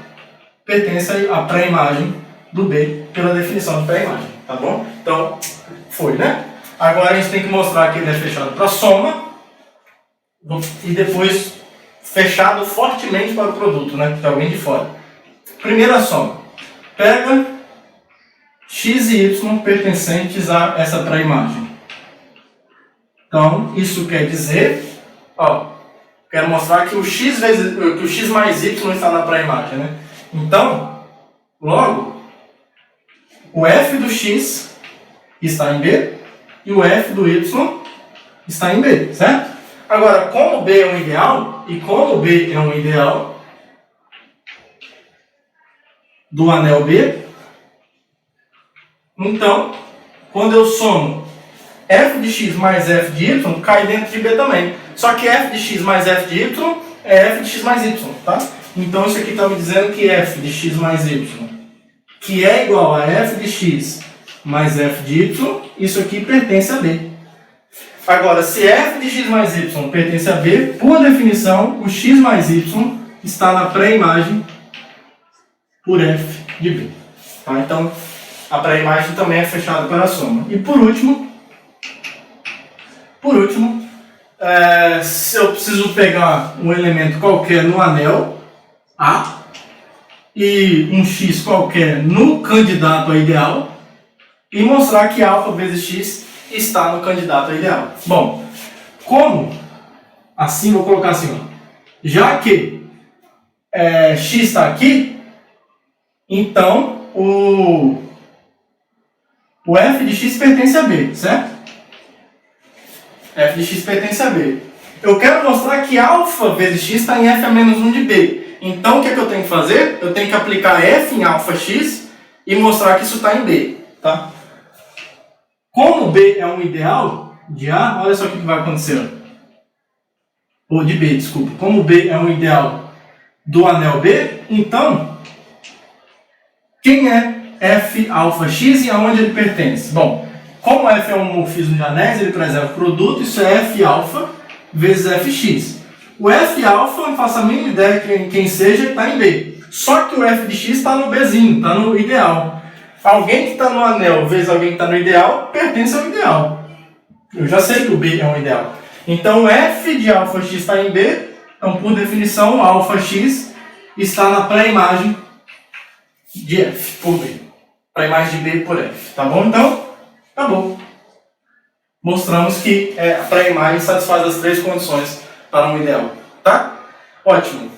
pertence à pré-imagem do B, pela definição de pré-imagem, tá bom? Então, foi, né? Agora, a gente tem que mostrar que ele é fechado para soma e depois fechado fortemente para o produto, né? Que tem alguém de fora. Primeira soma. Pega x e y pertencentes a essa pré-imagem. Então, isso quer dizer, ó, quero mostrar que o x mais y está na pré-imagem, né? Então, logo, o f do x está em B e o f do y está em B, certo? Agora, como B é um ideal, e como B é um ideal do anel B, então, quando eu somo f de x mais f de y, cai dentro de B também. Só que f de x mais f de y é f de x mais y, tá? Então, isso aqui está me dizendo que f de x mais y, que é igual a f de x mais f de y, isso aqui pertence a B. Agora, se f de x mais y pertence a B, por definição, o x mais y está na pré-imagem por f de B. Tá? Então, a pré-imagem também é fechada para a soma. E por último, se eu preciso pegar um elemento qualquer no anel A e um x qualquer no candidato a ideal e mostrar que alfa vezes x está no candidato a ideal. Bom, como? Assim, vou colocar assim, ó. Já que x está aqui, então o f de x pertence a B, certo? F de x pertence a B. Eu quero mostrar que alfa vezes x está em f a menos 1 de B. Então, o que é que eu tenho que fazer? Eu tenho que aplicar f em alfa x e mostrar que isso está em B, tá? Como B é um ideal de A, olha só o que vai acontecer. Ou de B, desculpa. Como B é um ideal do anel B, então, quem é f alfa x e aonde ele pertence? Bom, como f é um morfismo de anéis, ele preserva o produto, isso é f alfa vezes fx. O f alfa, não faço a mínima ideia de quem seja, está em B. Só que o f de x está no Bzinho, está no ideal. Alguém que está no anel vezes alguém que está no ideal, pertence ao ideal. Eu já sei que o B é um ideal. Então, f de alfa x está em B, então, por definição, alfa x está na pré-imagem de f por B. Pré-imagem de B por f, tá bom? Então, tá bom. Mostramos que a pré-imagem satisfaz as três condições para um ideal, tá? Ótimo.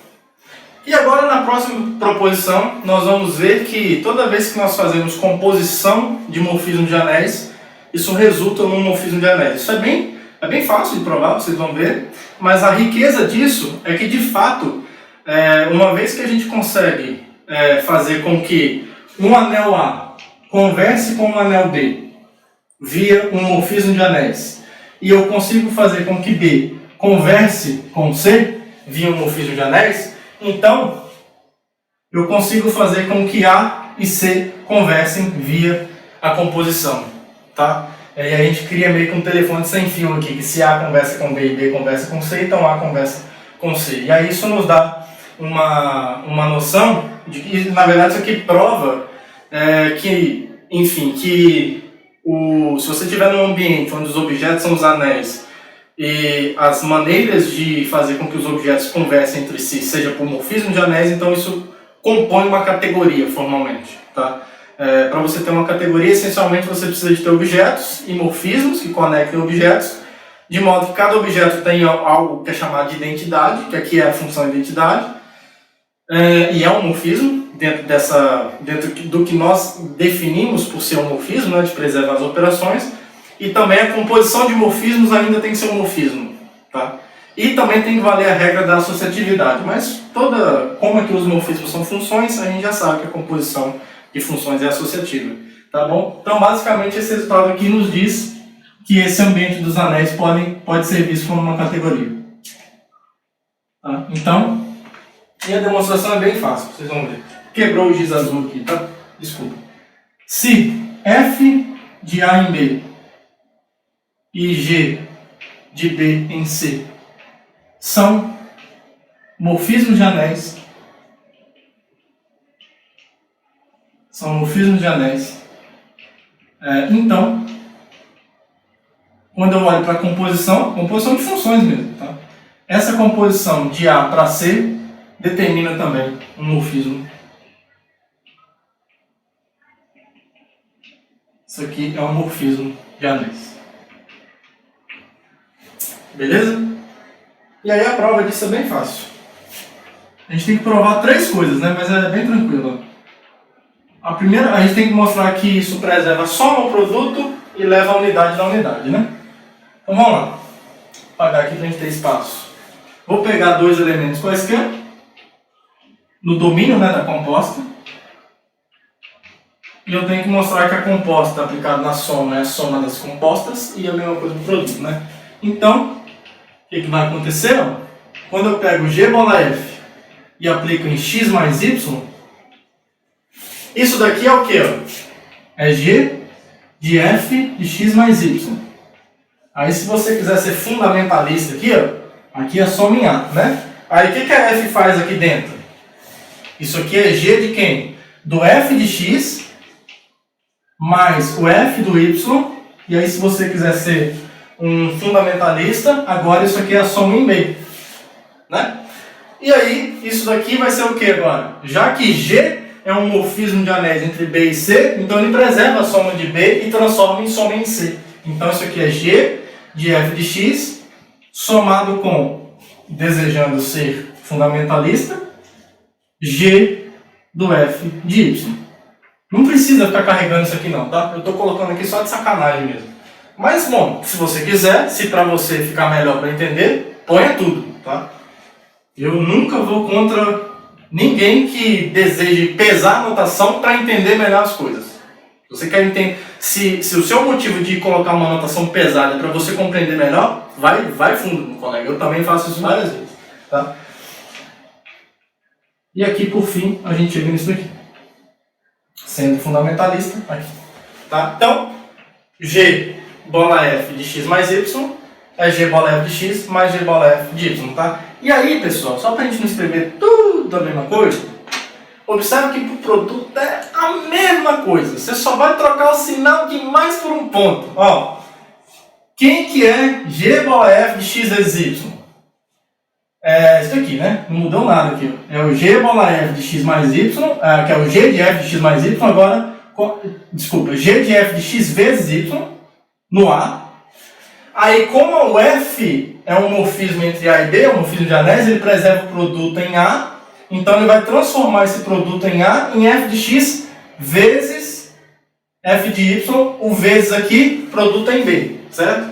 E agora, na próxima proposição, nós vamos ver que toda vez que nós fazemos composição de morfismo de anéis, isso resulta num morfismo de anéis. Isso é bem fácil de provar, vocês vão ver, mas a riqueza disso é que, de fato, uma vez que a gente consegue fazer com que um anel A converse com um anel B via um morfismo de anéis, e eu consigo fazer com que B converse com C via um morfismo de anéis, então eu consigo fazer com que A e C conversem via a composição, tá? E aí a gente cria meio que um telefone sem fio aqui, que se A conversa com B e B conversa com C, então A conversa com C. E aí isso nos dá uma noção de que, na verdade, isso aqui prova que, enfim, que se você estiver num ambiente onde os objetos são os anéis e as maneiras de fazer com que os objetos conversem entre si seja por morfismo de anéis, então isso compõe uma categoria formalmente, tá? Para você ter uma categoria, essencialmente você precisa de ter objetos e morfismos que conectem objetos, de modo que cada objeto tem algo que é chamado de identidade, que aqui é a função identidade, e é um morfismo dentro do que nós definimos por ser um morfismo, né, de preservar as operações, e também a composição de morfismos ainda tem que ser um morfismo, tá? E também tem que valer a regra da associatividade, mas como aqui os morfismos são funções, a gente já sabe que a composição de funções é associativa, tá bom? Então, basicamente, esse resultado aqui nos diz que esse ambiente dos anéis pode ser visto como uma categoria. Tá? Então, e a demonstração é bem fácil, vocês vão ver. Quebrou o giz azul aqui, tá? Desculpa. Se f de A em B e G de B em C são morfismos de anéis, então, quando eu olho para a composição de funções mesmo, tá? Essa composição de A para C determina também um morfismo Isso aqui é um morfismo de anéis. Beleza? E aí a prova disso é bem fácil. A gente tem que provar 3 coisas, né? Mas é bem tranquilo. A primeira, a gente tem que mostrar que isso preserva só no produto e leva a unidade da unidade, né? Então vamos lá. Vou apagar aqui para a gente ter espaço. Vou pegar 2 elementos quaisquer, no domínio, né, da composta. E eu tenho que mostrar que a composta aplicada na soma é a soma das compostas e a mesma coisa do produto, né? Então, o que vai acontecer? Ó? Quando eu pego G bola F e aplico em X mais Y, isso daqui é o que? É G de F de X mais Y. Aí se você quiser ser fundamentalista aqui, ó, aqui é soma em A, né? Aí o que a F faz aqui dentro? Isso aqui é G de quem? Do F de X mais o F do Y. E aí se você quiser ser um fundamentalista, agora isso aqui é a soma em B, né? E aí, isso daqui vai ser o que agora? Já que G é um morfismo de anéis entre B e C, então ele preserva a soma de B e transforma em soma em C. Então isso aqui é G de F de X, somado com, desejando ser fundamentalista, G do F de Y. Não precisa ficar carregando isso aqui não, tá? Eu estou colocando aqui só de sacanagem mesmo. Mas, bom, se você quiser, se para você ficar melhor para entender, ponha tudo, tá? Eu nunca vou contra ninguém que deseje pesar a notação para entender melhor as coisas. Você quer entender, se o seu motivo de colocar uma notação pesada é para você compreender melhor, vai fundo, colega. Eu também faço isso várias vezes, tá? E aqui, por fim, a gente chega nisso aqui. Sendo fundamentalista, aqui. Tá? Então, G bola F de X mais Y é G bola F de X mais G bola F de Y, tá? E aí, pessoal, só pra gente não escrever tudo a mesma coisa, observe que pro produto é a mesma coisa. Você só vai trocar o sinal de mais por um ponto. Ó, quem que é G bola F de X vezes Y? É isso aqui, né? Não mudou nada aqui. É o G bola F de X mais Y, que é o G de F de X mais Y, agora, desculpa, G de F de X vezes Y, no A. Aí, como o F é um morfismo entre A e B, um morfismo de anéis, ele preserva o produto em A, então ele vai transformar esse produto em A em F de X vezes F de Y, o vezes aqui, produto em B, certo?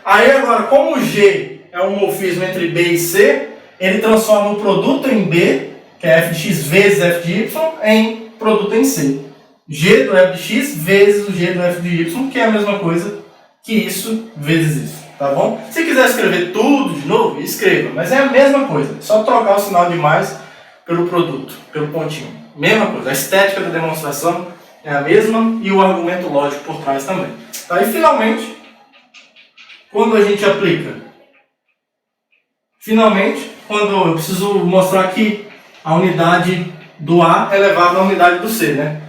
Aí agora, como o G é um morfismo entre B e C, ele transforma o produto em B, que é F de X vezes F de Y, em produto em C. G do F de X vezes o G do F de Y, que é a mesma coisa que isso vezes isso, tá bom? Se quiser escrever tudo de novo, escreva, mas é a mesma coisa, é só trocar o sinal de mais pelo produto, pelo pontinho. Mesma coisa, a estética da demonstração é a mesma e o argumento lógico por trás também. Tá? E finalmente, quando a gente aplica? Finalmente, quando eu preciso mostrar que a unidade do A é elevada à unidade do C, né?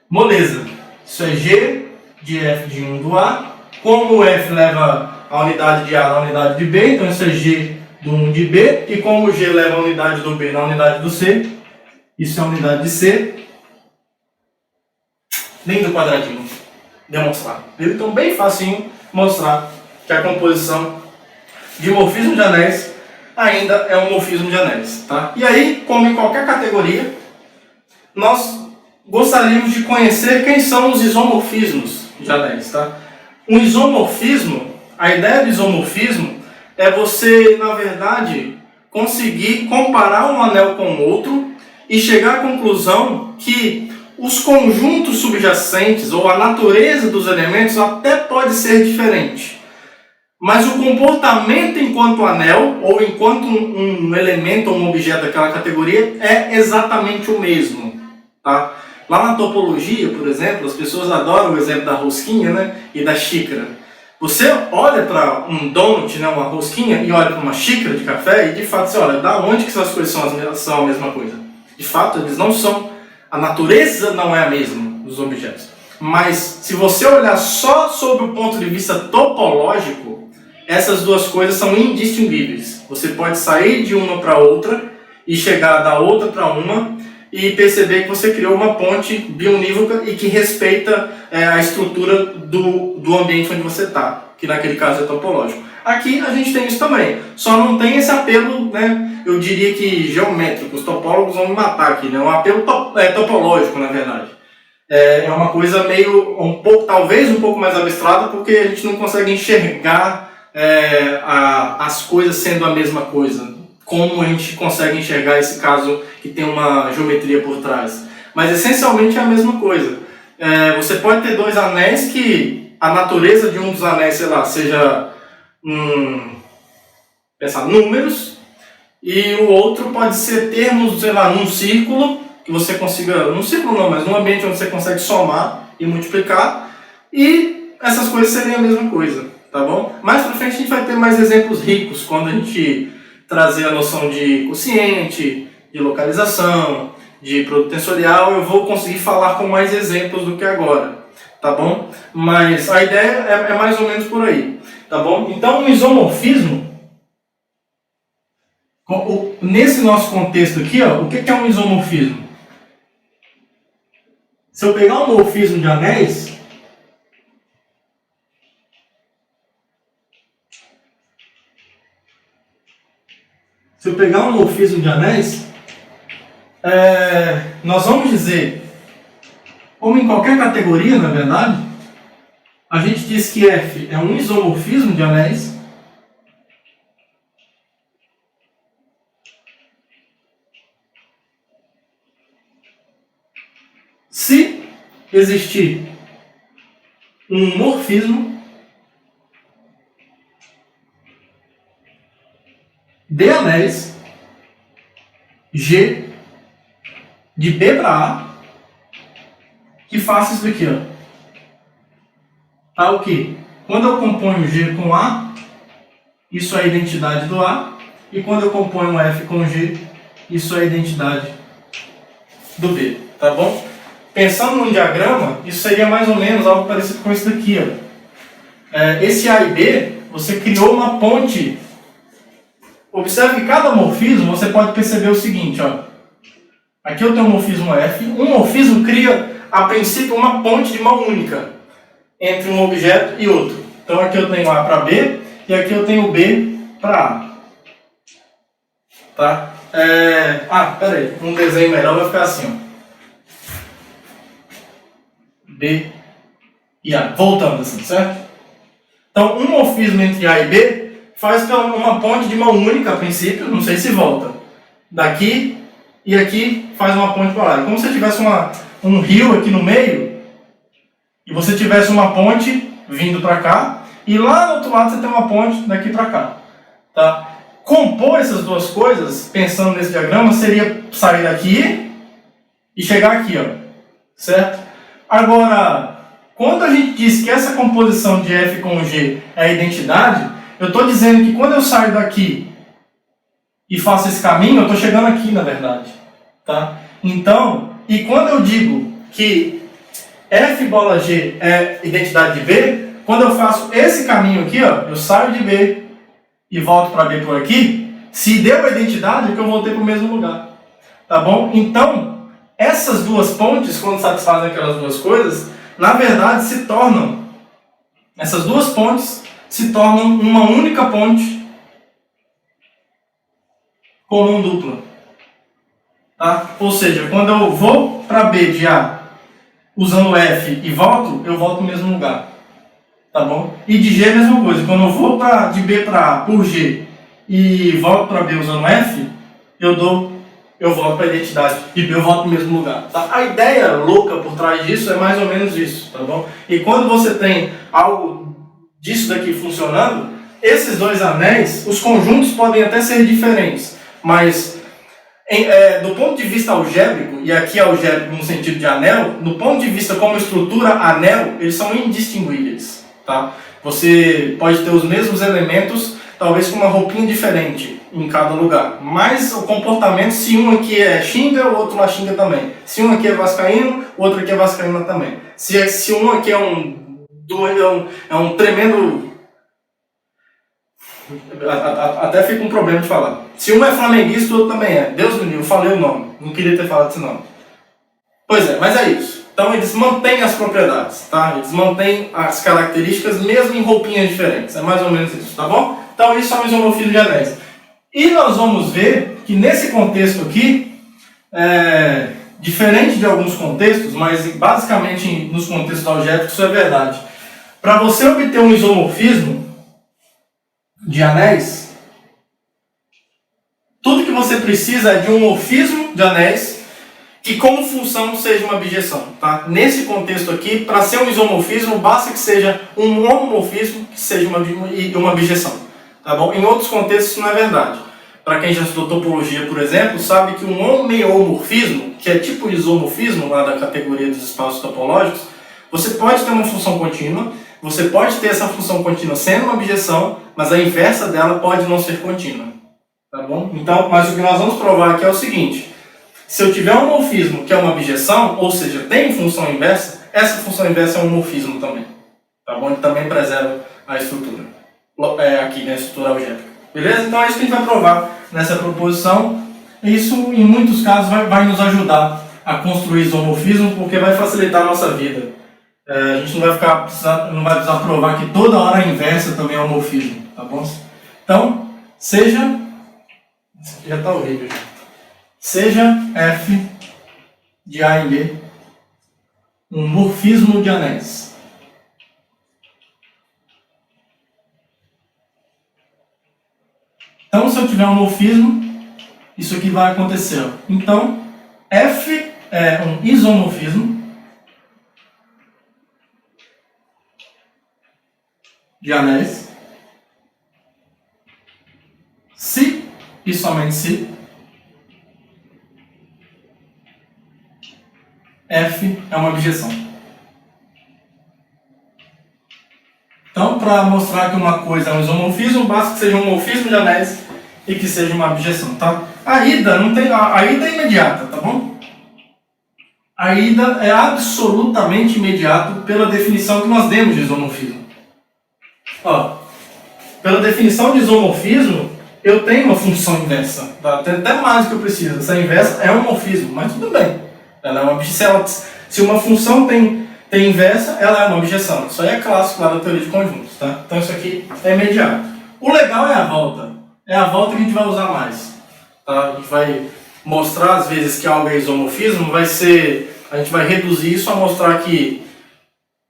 Moleza, isso é G de F de 1 do A. Como o F leva a unidade de A na unidade de B, então isso é G do 1 de B. E como o G leva a unidade do B na unidade do C, isso é a unidade de C. Nem do quadradinho. Demonstrar. Então, bem facinho mostrar que a composição de morfismo de anéis ainda é um morfismo de anéis. Tá? E aí, como em qualquer categoria, nós gostaríamos de conhecer quem são os isomorfismos de anéis. Tá? Um isomorfismo, a ideia do isomorfismo é você, na verdade, conseguir comparar um anel com o outro e chegar à conclusão que os conjuntos subjacentes ou a natureza dos elementos até pode ser diferente. Mas o comportamento enquanto anel ou enquanto um elemento ou um objeto daquela categoria é exatamente o mesmo. Tá? Lá na topologia, por exemplo, as pessoas adoram o exemplo da rosquinha, né, e da xícara. Você olha para um donut, né, uma rosquinha, e olha para uma xícara de café e de fato você olha, da onde que essas coisas são a mesma coisa? De fato, eles não são. A natureza não é a mesma dos objetos. Mas se você olhar só sob o ponto de vista topológico, essas duas coisas são indistinguíveis. Você pode sair de uma para outra e chegar da outra para uma e perceber que você criou uma ponte biunívoca e que respeita a estrutura do ambiente onde você está, que naquele caso é topológico. Aqui a gente tem isso também, só não tem esse apelo, né, eu diria que geométrico. Os topólogos vão me matar aqui, né, um apelo topológico, na verdade. É uma coisa meio, talvez um pouco mais abstrata, porque a gente não consegue enxergar as coisas sendo a mesma coisa. Como a gente consegue enxergar esse caso que tem uma geometria por trás. Mas essencialmente é a mesma coisa. Você pode ter dois anéis que a natureza de um dos anéis, sei lá, seja números, e o outro pode ser termos, sei lá, num círculo, que você consiga, num círculo não, mas num ambiente onde você consegue somar e multiplicar, e essas coisas serem a mesma coisa, tá bom? Mais pra frente a gente vai ter mais exemplos ricos, quando a gente trazer a noção de quociente, de localização, de produto tensorial, eu vou conseguir falar com mais exemplos do que agora, tá bom? Mas a ideia é mais ou menos por aí, tá bom? Então, o isomorfismo, nesse nosso contexto aqui, ó, o que é um isomorfismo? Se eu pegar um morfismo de anéis, nós vamos dizer, como em qualquer categoria, na verdade, a gente diz que F é um isomorfismo de anéis se existir um morfismo de anéis G de B para A que faça isso daqui, ó. Tá o quê? Quando eu componho G com A, isso é a identidade do A, e quando eu componho F com G, isso é a identidade do B, tá bom? Pensando num diagrama, isso seria mais ou menos algo parecido com isso daqui, ó. Esse A e B, você criou uma ponte. Observe que cada morfismo, você pode perceber o seguinte, ó. Aqui eu tenho um morfismo F. Um morfismo cria, a princípio, uma ponte de mão única entre um objeto e outro. Então aqui eu tenho A para B e aqui eu tenho B para A. Tá? Pera aí. Um desenho melhor vai ficar assim, ó. B e A. Voltando assim, certo? Então, um morfismo entre A e B faz uma ponte de mão única, a princípio, não sei se volta. Daqui e aqui faz uma ponte para lá. É como se tivesse um rio aqui no meio e você tivesse uma ponte vindo para cá e lá no outro lado você tem uma ponte daqui para cá. Tá? Compor essas duas coisas, pensando nesse diagrama, seria sair daqui e chegar aqui, ó. Certo? Agora, quando a gente diz que essa composição de F com G é a identidade, eu estou dizendo que quando eu saio daqui e faço esse caminho, eu estou chegando aqui, na verdade. Tá? Então, e quando eu digo que F bola G é identidade de B, quando eu faço esse caminho aqui, ó, eu saio de B e volto para B por aqui, se deu a identidade, é que eu voltei para o mesmo lugar. Tá bom? Então, essas duas pontes, quando satisfazem aquelas duas coisas, na verdade essas duas pontes se tornam uma única ponte comum dupla. Tá? Ou seja, quando eu vou para B de A usando F e volto, eu volto no mesmo lugar. Tá bom? E de G é a mesma coisa. Quando eu vou de B para A por G e volto para B usando F, eu volto para a identidade e B eu volto no mesmo lugar. Tá? A ideia louca por trás disso é mais ou menos isso. Tá bom? E quando você tem algo disso daqui funcionando, esses dois anéis, os conjuntos podem até ser diferentes, mas do ponto de vista algébrico, e aqui algébrico no sentido de anel, do ponto de vista como estrutura anel, eles são indistinguíveis. Tá? Você pode ter os mesmos elementos, talvez com uma roupinha diferente em cada lugar, mas o comportamento, se um aqui é xinga, o outro lá xinga também. Se um aqui é vascaíno, o outro aqui é vascaíno também. Se um aqui é um tremendo Até fica um problema de falar. Se um é flamenguista, o outro também é. Deus me livre, eu falei o nome. Não queria ter falado esse nome. Pois é, mas é isso. Então eles mantêm as propriedades, tá? Eles mantêm as características mesmo em roupinhas diferentes. É mais ou menos isso, tá bom? Então isso é um isomorfismo de anéis. E nós vamos ver que nesse contexto aqui, diferente de alguns contextos, mas basicamente nos contextos algébricos isso é verdade. Para você obter um isomorfismo de anéis, tudo que você precisa é de um morfismo de anéis que como função seja uma bijeção. Tá? Nesse contexto aqui, para ser um isomorfismo, basta que seja um homomorfismo que seja uma bijeção. Tá bom? Em outros contextos isso não é verdade. Para quem já estudou topologia, por exemplo, sabe que um homeomorfismo, que é tipo isomorfismo lá da categoria dos espaços topológicos, você pode ter uma função contínua, você pode ter essa função contínua sendo uma bijeção, mas a inversa dela pode não ser contínua. Tá bom? Então, mas o que nós vamos provar aqui é o seguinte: se eu tiver um morfismo que é uma bijeção, ou seja, tem função inversa, essa função inversa é um morfismo também. Tá bom? Ele também preserva a estrutura. Aqui, né? A estrutura algébrica. Beleza? Então é isso que a gente vai provar nessa proposição. Isso, em muitos casos, vai nos ajudar a construir isomorfismo, porque vai facilitar a nossa vida. A gente não vai precisar provar que toda hora a inversa também é um morfismo. Tá bom? Então, seja... Isso aqui já está horrível. Seja F de A em B um morfismo de anéis. Então, se eu tiver um morfismo, isso aqui vai acontecer. Então, F é um isomorfismo de anéis se e somente se F é uma bijeção. Então, para mostrar que uma coisa é um isomorfismo, basta que seja um morfismo de anéis e que seja uma bijeção, tá? A ida é imediata, tá bom? A ida é absolutamente imediato pela definição que nós demos de isomorfismo. Ó, pela definição de isomorfismo, eu tenho uma função inversa, tá? Tem até mais do que eu preciso. Essa inversa é um morfismo, mas tudo bem. Ela é uma bijeção. Se uma função tem inversa, ela é uma bijeção. Isso aí é clássico lá da teoria de conjuntos, tá? Então isso aqui é imediato. O legal é a volta. É a volta que a gente vai usar mais. Tá? A gente vai mostrar às vezes que algo é isomorfismo, a gente vai reduzir isso a mostrar que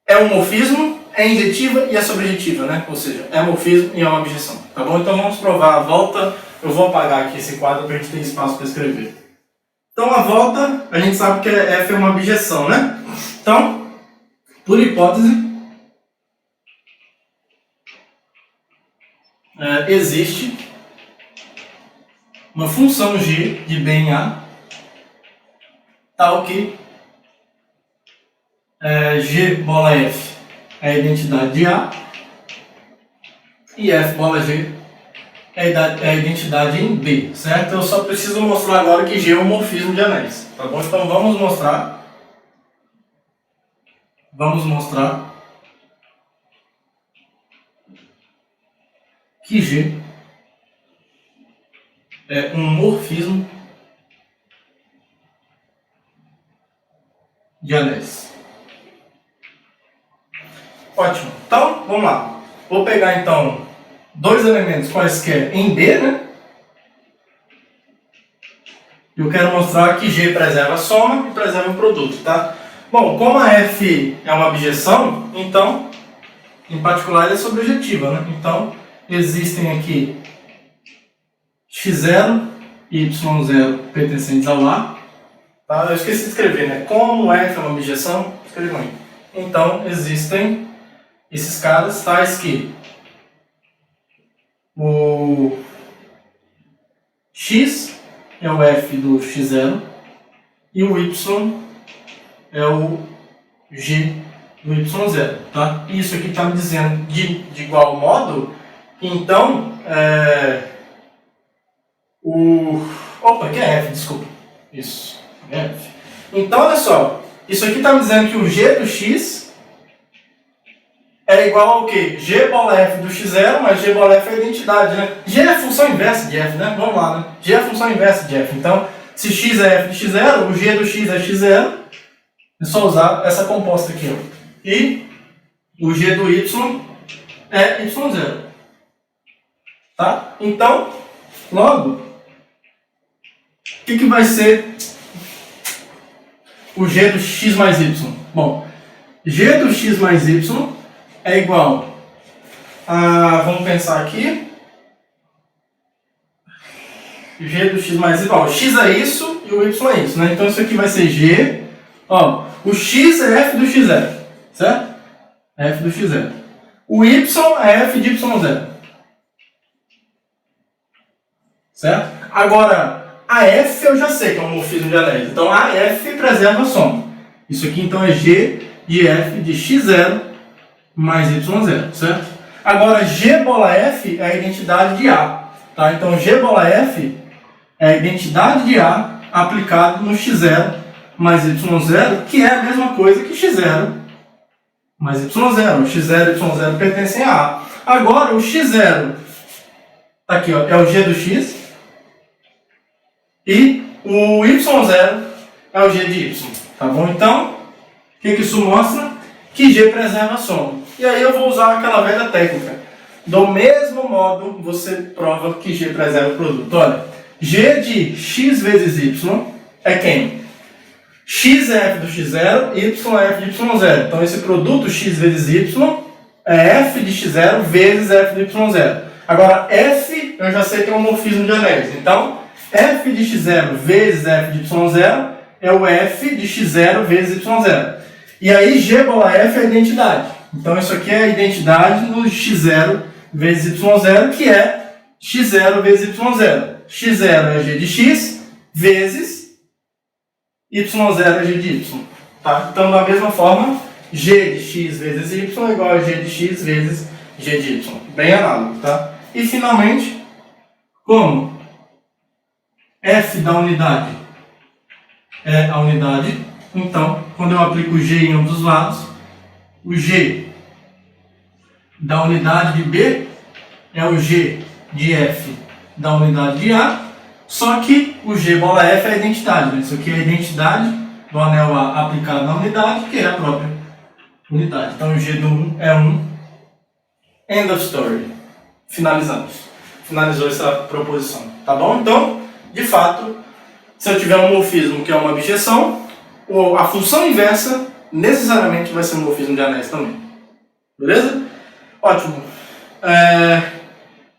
é um morfismo, é injetiva e é sobrejetiva, né? Ou seja, é morfismo e é uma bijeção. Tá bom? Então vamos provar a volta. Eu vou apagar aqui esse quadro para a gente ter espaço para escrever. Então a volta, a gente sabe que F é uma bijeção, né? Então, por hipótese, existe uma função g de B em A, tal que G bola F é a identidade de A e F bola G é a identidade em B, certo? Eu só preciso mostrar agora que G é um morfismo de anéis, tá bom? Então vamos mostrar que G é um morfismo de anéis. Ótimo. Então, vamos lá. Vou pegar então dois elementos quaisquer em B, né? Eu quero mostrar que G preserva a soma e preserva o produto, tá? Bom, como a F é uma bijeção, então, em particular, ela é sobrejetiva, né? Então, existem aqui x0 e y0 pertencentes ao A. Tá? Eu esqueci de escrever, né? Como F é uma bijeção, escrevam aí. Então, existem esses caras tais que o x é o F do x0 e o y é o G do y0, tá? Isso aqui está me dizendo de igual modo que então opa, que é F, desculpa. Isso, é F. Então, olha só, isso aqui está me dizendo que o G do x é igual ao quê? G bola F do x0, mas G bola F é a identidade, né? G é a função inversa de F, né? Vamos lá, né? G é a função inversa de F. Então, se x é F de x0, o G do x é x0. É só usar essa composta aqui, ó. E o G do y é y0. Tá? Então, logo, o que vai ser o G do x mais y? Bom, G do x mais y é igual a, vamos pensar aqui, G do x mais y, ó, x é isso e o y é isso, né? Então isso aqui vai ser G, ó, o x é f do x0, certo? F do x0. O y é f de y0. Certo? Agora, a f eu já sei que é um morfismo de anéis. Então, a f preserva a soma. Isso aqui, então, é g de f de x0 mais y0, certo? Agora, g bola f é a identidade de a. Tá? Então, g bola f é a identidade de a aplicado no x0 mais y0, que é a mesma coisa que x0 mais y0. O x0 e y0 pertencem a a. Agora, o x0 tá aqui, ó, é o g do x. E o y0 é o g de y, tá bom? Então, o que isso mostra? Que g preserva a soma. E aí eu vou usar aquela velha técnica. Do mesmo modo, você prova que g preserva o produto. Olha, g de x vezes y é quem? X é f do x0, y é f de y0. Então, esse produto x vezes y é f de x0 vezes f de y0. Agora, f eu já sei que é um morfismo de anéis. Então, f de x0 vezes f de y0 é o f de x0 vezes y0. E aí, g bola f é a identidade. Então, isso aqui é a identidade do x0 vezes y0, que é x0 vezes y0. x0 é g de x vezes y0 é g de y. Tá? Então, da mesma forma, g de x vezes y é igual a g de x vezes g de y. Bem análogo, tá? E, finalmente, como f da unidade é a unidade, então, quando eu aplico g em ambos os lados, o g da unidade de B é o g de f da unidade de A, só que o g bola f é a identidade, né? Isso aqui é a identidade do anel A aplicado na unidade, que é a própria unidade. Então, o g do 1 é 1. End of story. Finalizamos. Finalizou essa proposição, tá bom? Então, de fato, se eu tiver um morfismo que é uma objeção, a função inversa necessariamente vai ser um morfismo de anéis também. Beleza? Ótimo.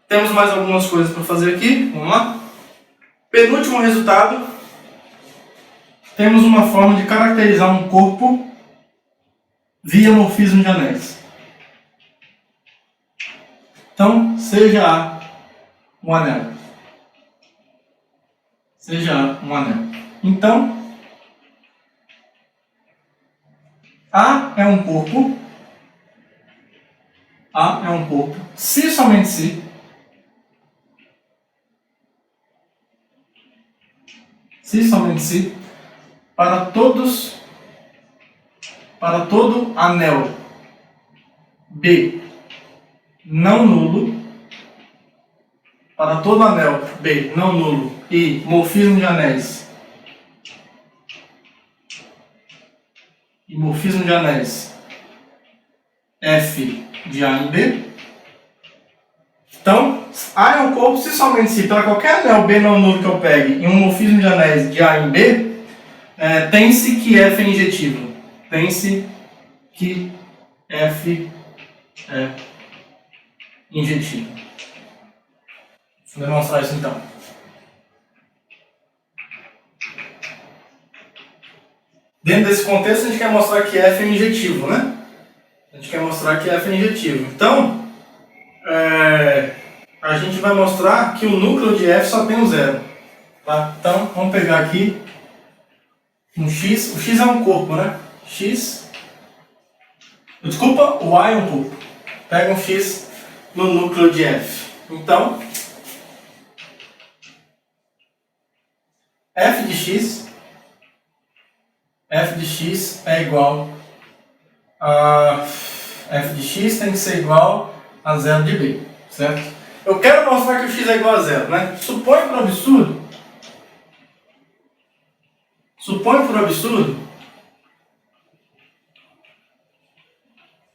Temos mais algumas coisas para fazer aqui. Vamos lá? Penúltimo resultado. Temos uma forma de caracterizar um corpo via morfismo de anéis. Então, seja A um anel. Seja A um anel. Então, A é um corpo. A é um corpo, se somente se somente se, para todo anel B não nulo, para todo anel B não nulo e morfismo de anéis, F de A em B. Então, A é um corpo se somente se para qualquer anel B não nulo que eu pegue em um morfismo de anéis de A em B, tem-se que F é injetivo. Tem-se que F é injetivo. Vou demonstrar isso então. Dentro desse contexto, a gente quer mostrar que F é injetivo, né? A gente quer mostrar que F é injetivo. Então, a gente vai mostrar que o núcleo de F só tem um zero. Tá? Então, vamos pegar aqui um X. O X é um corpo, né? X. Desculpa, o Y é um corpo. Pega um X no núcleo de F. Então, F de X é igual a f de x tem que ser igual a 0 de b, certo? Eu quero mostrar que o x é igual a 0, né? Supõe por absurdo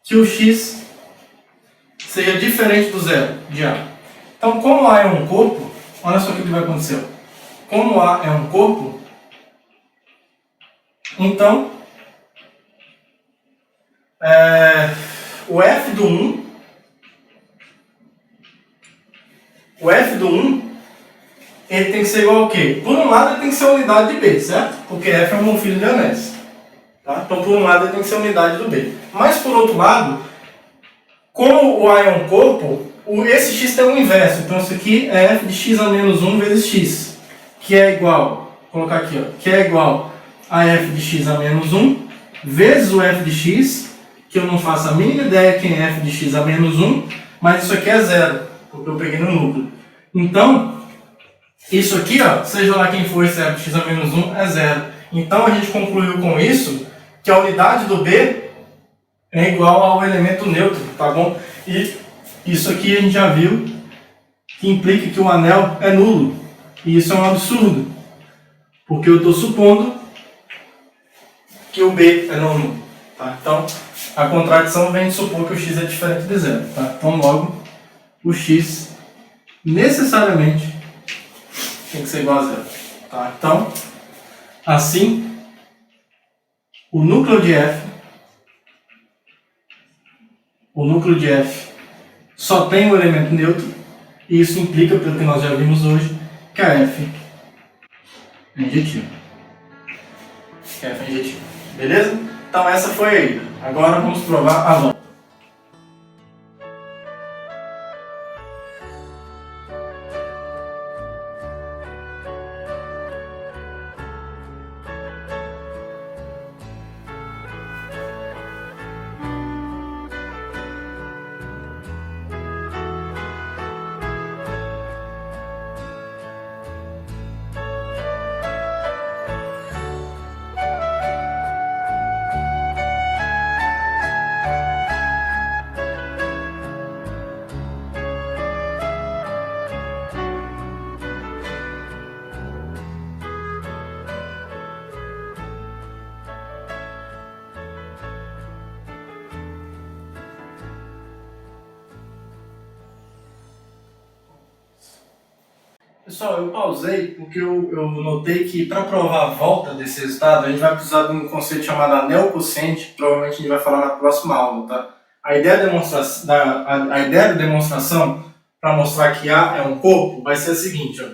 que o x seja diferente do zero de A. Então, como A é um corpo, olha só o que vai acontecer. Como A é um corpo, então o f do 1, ele tem que ser igual ao quê? Por um lado, ele tem que ser a unidade de B, certo? Porque f é um morfismo de anéis. Tá? Então, por um lado, ele tem que ser a unidade do B. Mas, por outro lado, como o A é um corpo, esse x tem um inverso. Então, isso aqui é f de x a menos 1 vezes x, que é igual, vou colocar aqui, ó, que é igual a f de x a menos 1 vezes o f de x, que eu não faço a mínima ideia quem é f de x a menos 1, mas isso aqui é zero, porque eu peguei no núcleo. Então, isso aqui, ó, seja lá quem for esse f de x a menos 1, é zero. Então, a gente concluiu com isso que a unidade do B é igual ao elemento neutro, tá bom? E isso aqui a gente já viu que implica que o anel é nulo. E isso é um absurdo, porque eu estou supondo que o B é não nulo. Tá? Então, a contradição vem de supor que o x é diferente de zero. Tá? Então, logo, o x necessariamente tem que ser igual a zero. Tá? Então, assim, o núcleo de F só tem o elemento neutro, e isso implica, pelo que nós já vimos hoje, que a F é injetiva. Beleza? Então essa foi a ida. Agora vamos provar a volta. Pessoal, eu pausei porque eu notei que para provar a volta desse resultado, a gente vai precisar de um conceito chamado anel quociente, que provavelmente a gente vai falar na próxima aula, tá? A ideia da demonstração para mostrar que A é um corpo vai ser a seguinte, ó.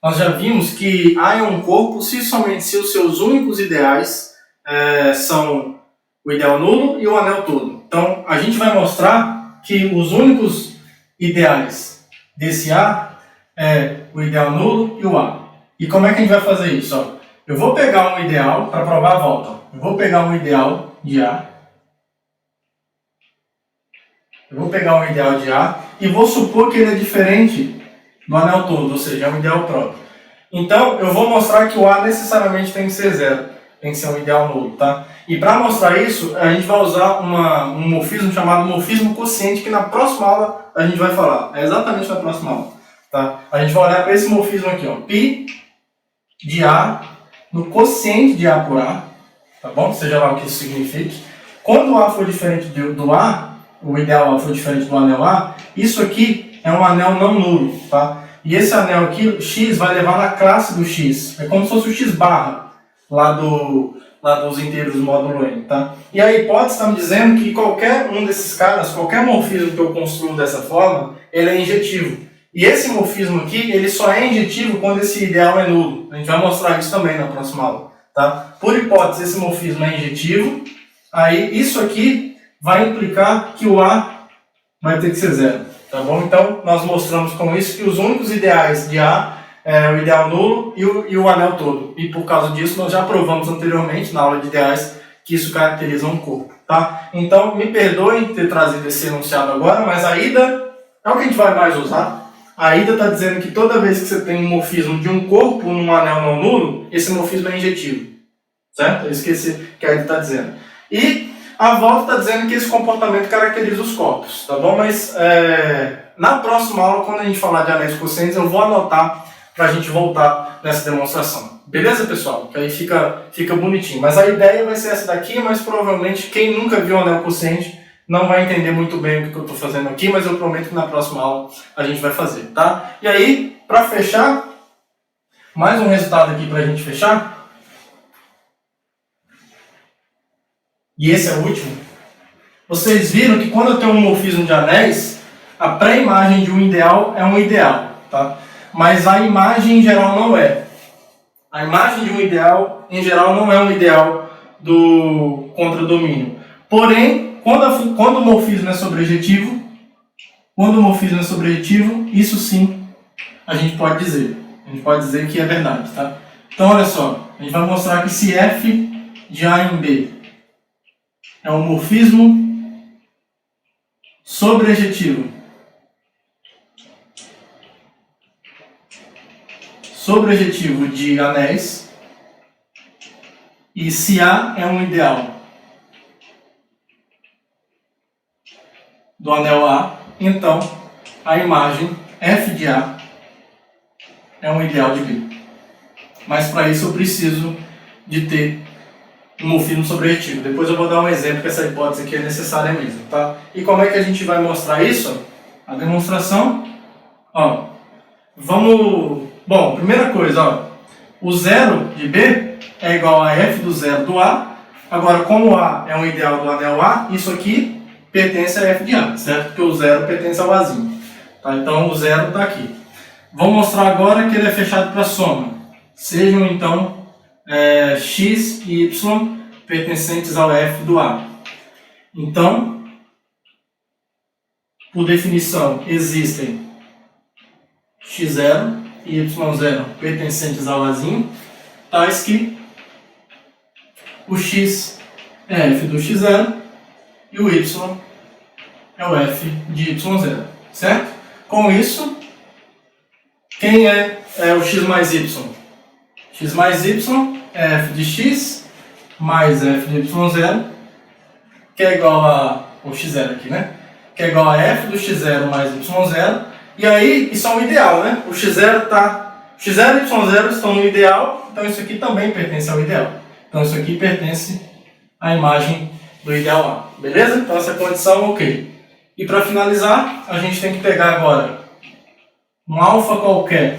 Nós já vimos que A é um corpo se os seus únicos ideais são o ideal nulo e o anel todo. Então, a gente vai mostrar que os únicos ideais desse A é o ideal nulo e o A. E como é que a gente vai fazer isso? Ó, eu vou pegar um ideal para provar a volta. Eu vou pegar um ideal de A. E vou supor que ele é diferente do anel todo, ou seja, é um ideal próprio. Então, eu vou mostrar que o A necessariamente tem que ser zero. Tem que ser um ideal nulo, tá? E para mostrar isso, a gente vai usar um morfismo chamado morfismo quociente, que na próxima aula a gente vai falar. É exatamente na próxima aula. Tá? A gente vai olhar para esse morfismo aqui, ó, π de A no quociente de A por A, tá bom? Seja lá o que isso signifique. Quando o A for diferente do A, o ideal A for diferente do anel A, isso aqui é um anel não nulo, tá? E esse anel aqui, x, vai levar na classe do x. É como se fosse o x barra lá dos inteiros do módulo n, tá? E a hipótese está me dizendo que qualquer um desses caras, qualquer morfismo que eu construo dessa forma, ele é injetivo. E esse morfismo aqui, ele só é injetivo quando esse ideal é nulo. A gente vai mostrar isso também na próxima aula. Tá? Por hipótese, esse morfismo é injetivo. Aí, isso aqui vai implicar que o A vai ter que ser zero. Tá bom? Então, nós mostramos com isso que os únicos ideais de A é o ideal nulo e o anel todo. E por causa disso, nós já provamos anteriormente, na aula de ideais, que isso caracteriza um corpo. Tá? Então, me perdoem ter trazido esse enunciado agora, mas a ida é o que a gente vai mais usar. A ida está dizendo que toda vez que você tem um morfismo de um corpo num anel não nulo, esse morfismo é injetivo. Certo? Eu esqueci que a ida está dizendo. E A volta está dizendo que esse comportamento caracteriza os corpos, tá bom? Mas na próxima aula, quando a gente falar de anéis cossênicos, eu vou anotar para a gente voltar nessa demonstração. Beleza, pessoal? Que aí fica bonitinho. Mas a ideia vai ser essa daqui, mas provavelmente quem nunca viu um anel cossente não vai entender muito bem o que eu estou fazendo aqui, mas eu prometo que na próxima aula a gente vai fazer, tá? E aí, para fechar, mais um resultado aqui para a gente fechar. E esse é o último. Vocês viram que quando eu tenho um morfismo de anéis, a pré-imagem de um ideal é um ideal, tá? Mas a imagem em geral não é. A imagem de um ideal, em geral, não é um ideal do contradomínio. Porém, quando o morfismo é sobrejetivo, isso sim a gente pode dizer. A gente pode dizer que é verdade, tá? Então, olha só, a gente vai mostrar que se F de A em B é um morfismo sobrejetivo de anéis, e se A é um ideal do anel A, então a imagem F de A é um ideal de B. Mas para isso eu preciso de ter um morfismo sobrejetivo. Depois eu vou dar um exemplo que essa hipótese aqui é necessária mesmo, tá? E como é que a gente vai mostrar isso? A demonstração, ó, bom, primeira coisa, ó, o zero de B é igual a F do zero do A. Agora, como A é um ideal do anel A, isso aqui pertence a F de A, certo? Porque o zero pertence ao Azinho, tá? Então o zero está aqui. Vamos mostrar agora que ele é fechado para soma. Sejam então x e y pertencentes ao F do A. Então, por definição, existem x0 e y0 pertencentes ao Azinho, tais que o x é f do x0 e o y é o f de y0, certo? Com isso, quem é o x mais y? X mais y é f de x mais f de y0, que é igual a o x0 aqui, né? Que é igual a f do x0 mais y0. E aí, isso é um ideal, né? O x0 e y0 estão no ideal, então isso aqui também pertence ao ideal. Então isso aqui pertence à imagem do ideal A. Beleza? Então essa condição, ok. E para finalizar, a gente tem que pegar agora um alfa qualquer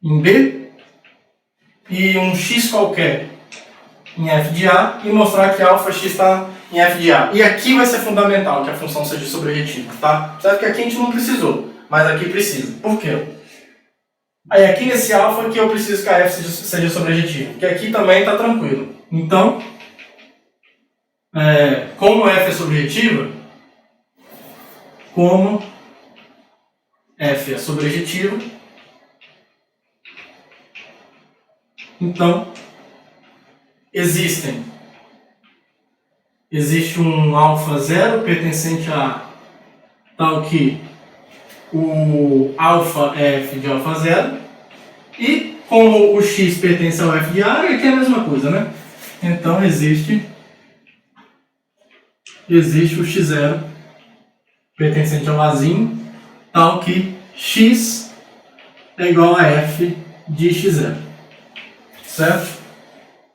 em B e um x qualquer em f de A e mostrar que alfa x está em f de A. E aqui vai ser fundamental que a função seja sobrejetiva, tá? Certo que aqui a gente não precisou, mas aqui precisa. Por quê? Aí aqui nesse alfa que eu preciso que a f seja sobrejetiva, porque aqui também está tranquilo. Então, como f é sobrejetiva, então existe um alfa zero pertencente a A, tal que o alfa é f de alfa zero, e como o x pertence ao f de A, aqui é a mesma coisa, né? Então existe o x0 pertencente ao Azinho, tal que x é igual a f de x0, certo?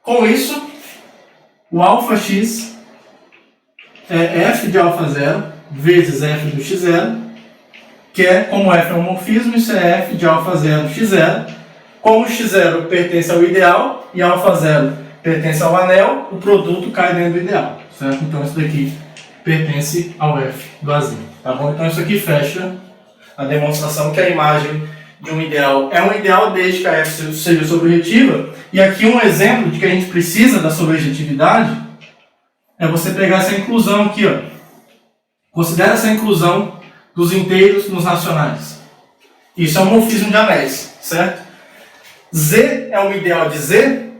Com isso, o alfa x é f de alfa zero vezes f do x0, que é, como f é um morfismo, isso é f de alfa zero x0. Como o x0 pertence ao ideal e alfa zero pertence ao anel, o produto cai dentro do ideal, certo? Então isso daqui pertence ao f do Azinho, tá bom? Então isso aqui fecha a demonstração que a imagem de um ideal é um ideal desde que a f seja sobrejetiva. E aqui um exemplo de que a gente precisa da sobrejetividade é você pegar essa inclusão aqui, ó. Considera essa inclusão dos inteiros nos racionais. Isso é um morfismo de anéis, certo? Z é um ideal de Z?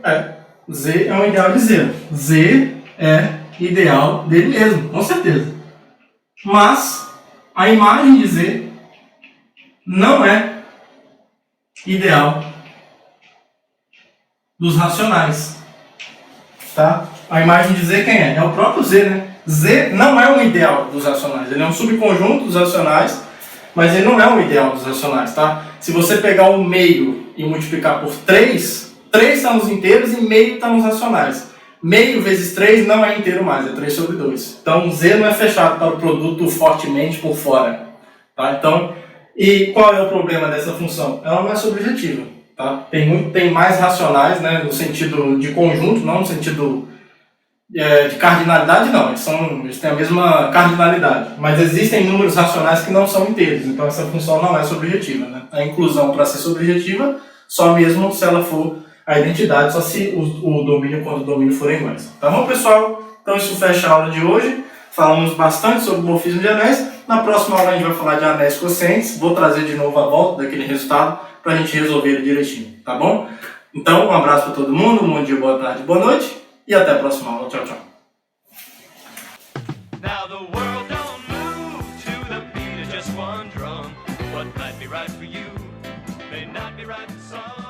Z é um ideal de Z. Z é ideal dele mesmo, com certeza. Mas a imagem de Z não é ideal dos racionais, tá? a imagem de Z quem é? É o próprio Z, né? Z não é um ideal dos racionais, ele é um subconjunto dos racionais, mas ele não é um ideal dos racionais, tá? Se você pegar o meio e multiplicar por 3, 3 está nos inteiros e meio está nos racionais. Meio vezes 3 não é inteiro mais, é 3 sobre 2. Então Z não é fechado para o produto fortemente por fora. Tá? Então, e qual é o problema dessa função? Ela não é subjetiva. Tá? Tem mais racionais, né, no sentido de conjunto, não no sentido de cardinalidade, não. Eles têm a mesma cardinalidade. Mas existem números racionais que não são inteiros. Então essa função não é subjetiva. Né? A inclusão, para ser subjetiva, só mesmo se ela for a identidade, só se o domínio, quando o domínio for iguais. Tá bom, pessoal? Então isso fecha a aula de hoje. Falamos bastante sobre o morfismo de anéis. Na próxima aula a gente vai falar de anéis quocientes. Vou trazer de novo a volta daquele resultado para a gente resolver ele direitinho, tá bom? Então, um abraço para todo mundo, um bom dia, boa tarde, boa noite e até a próxima aula. Tchau, tchau. Now the world don't move to the beat of just one drum. What might be right for you may not be right for some.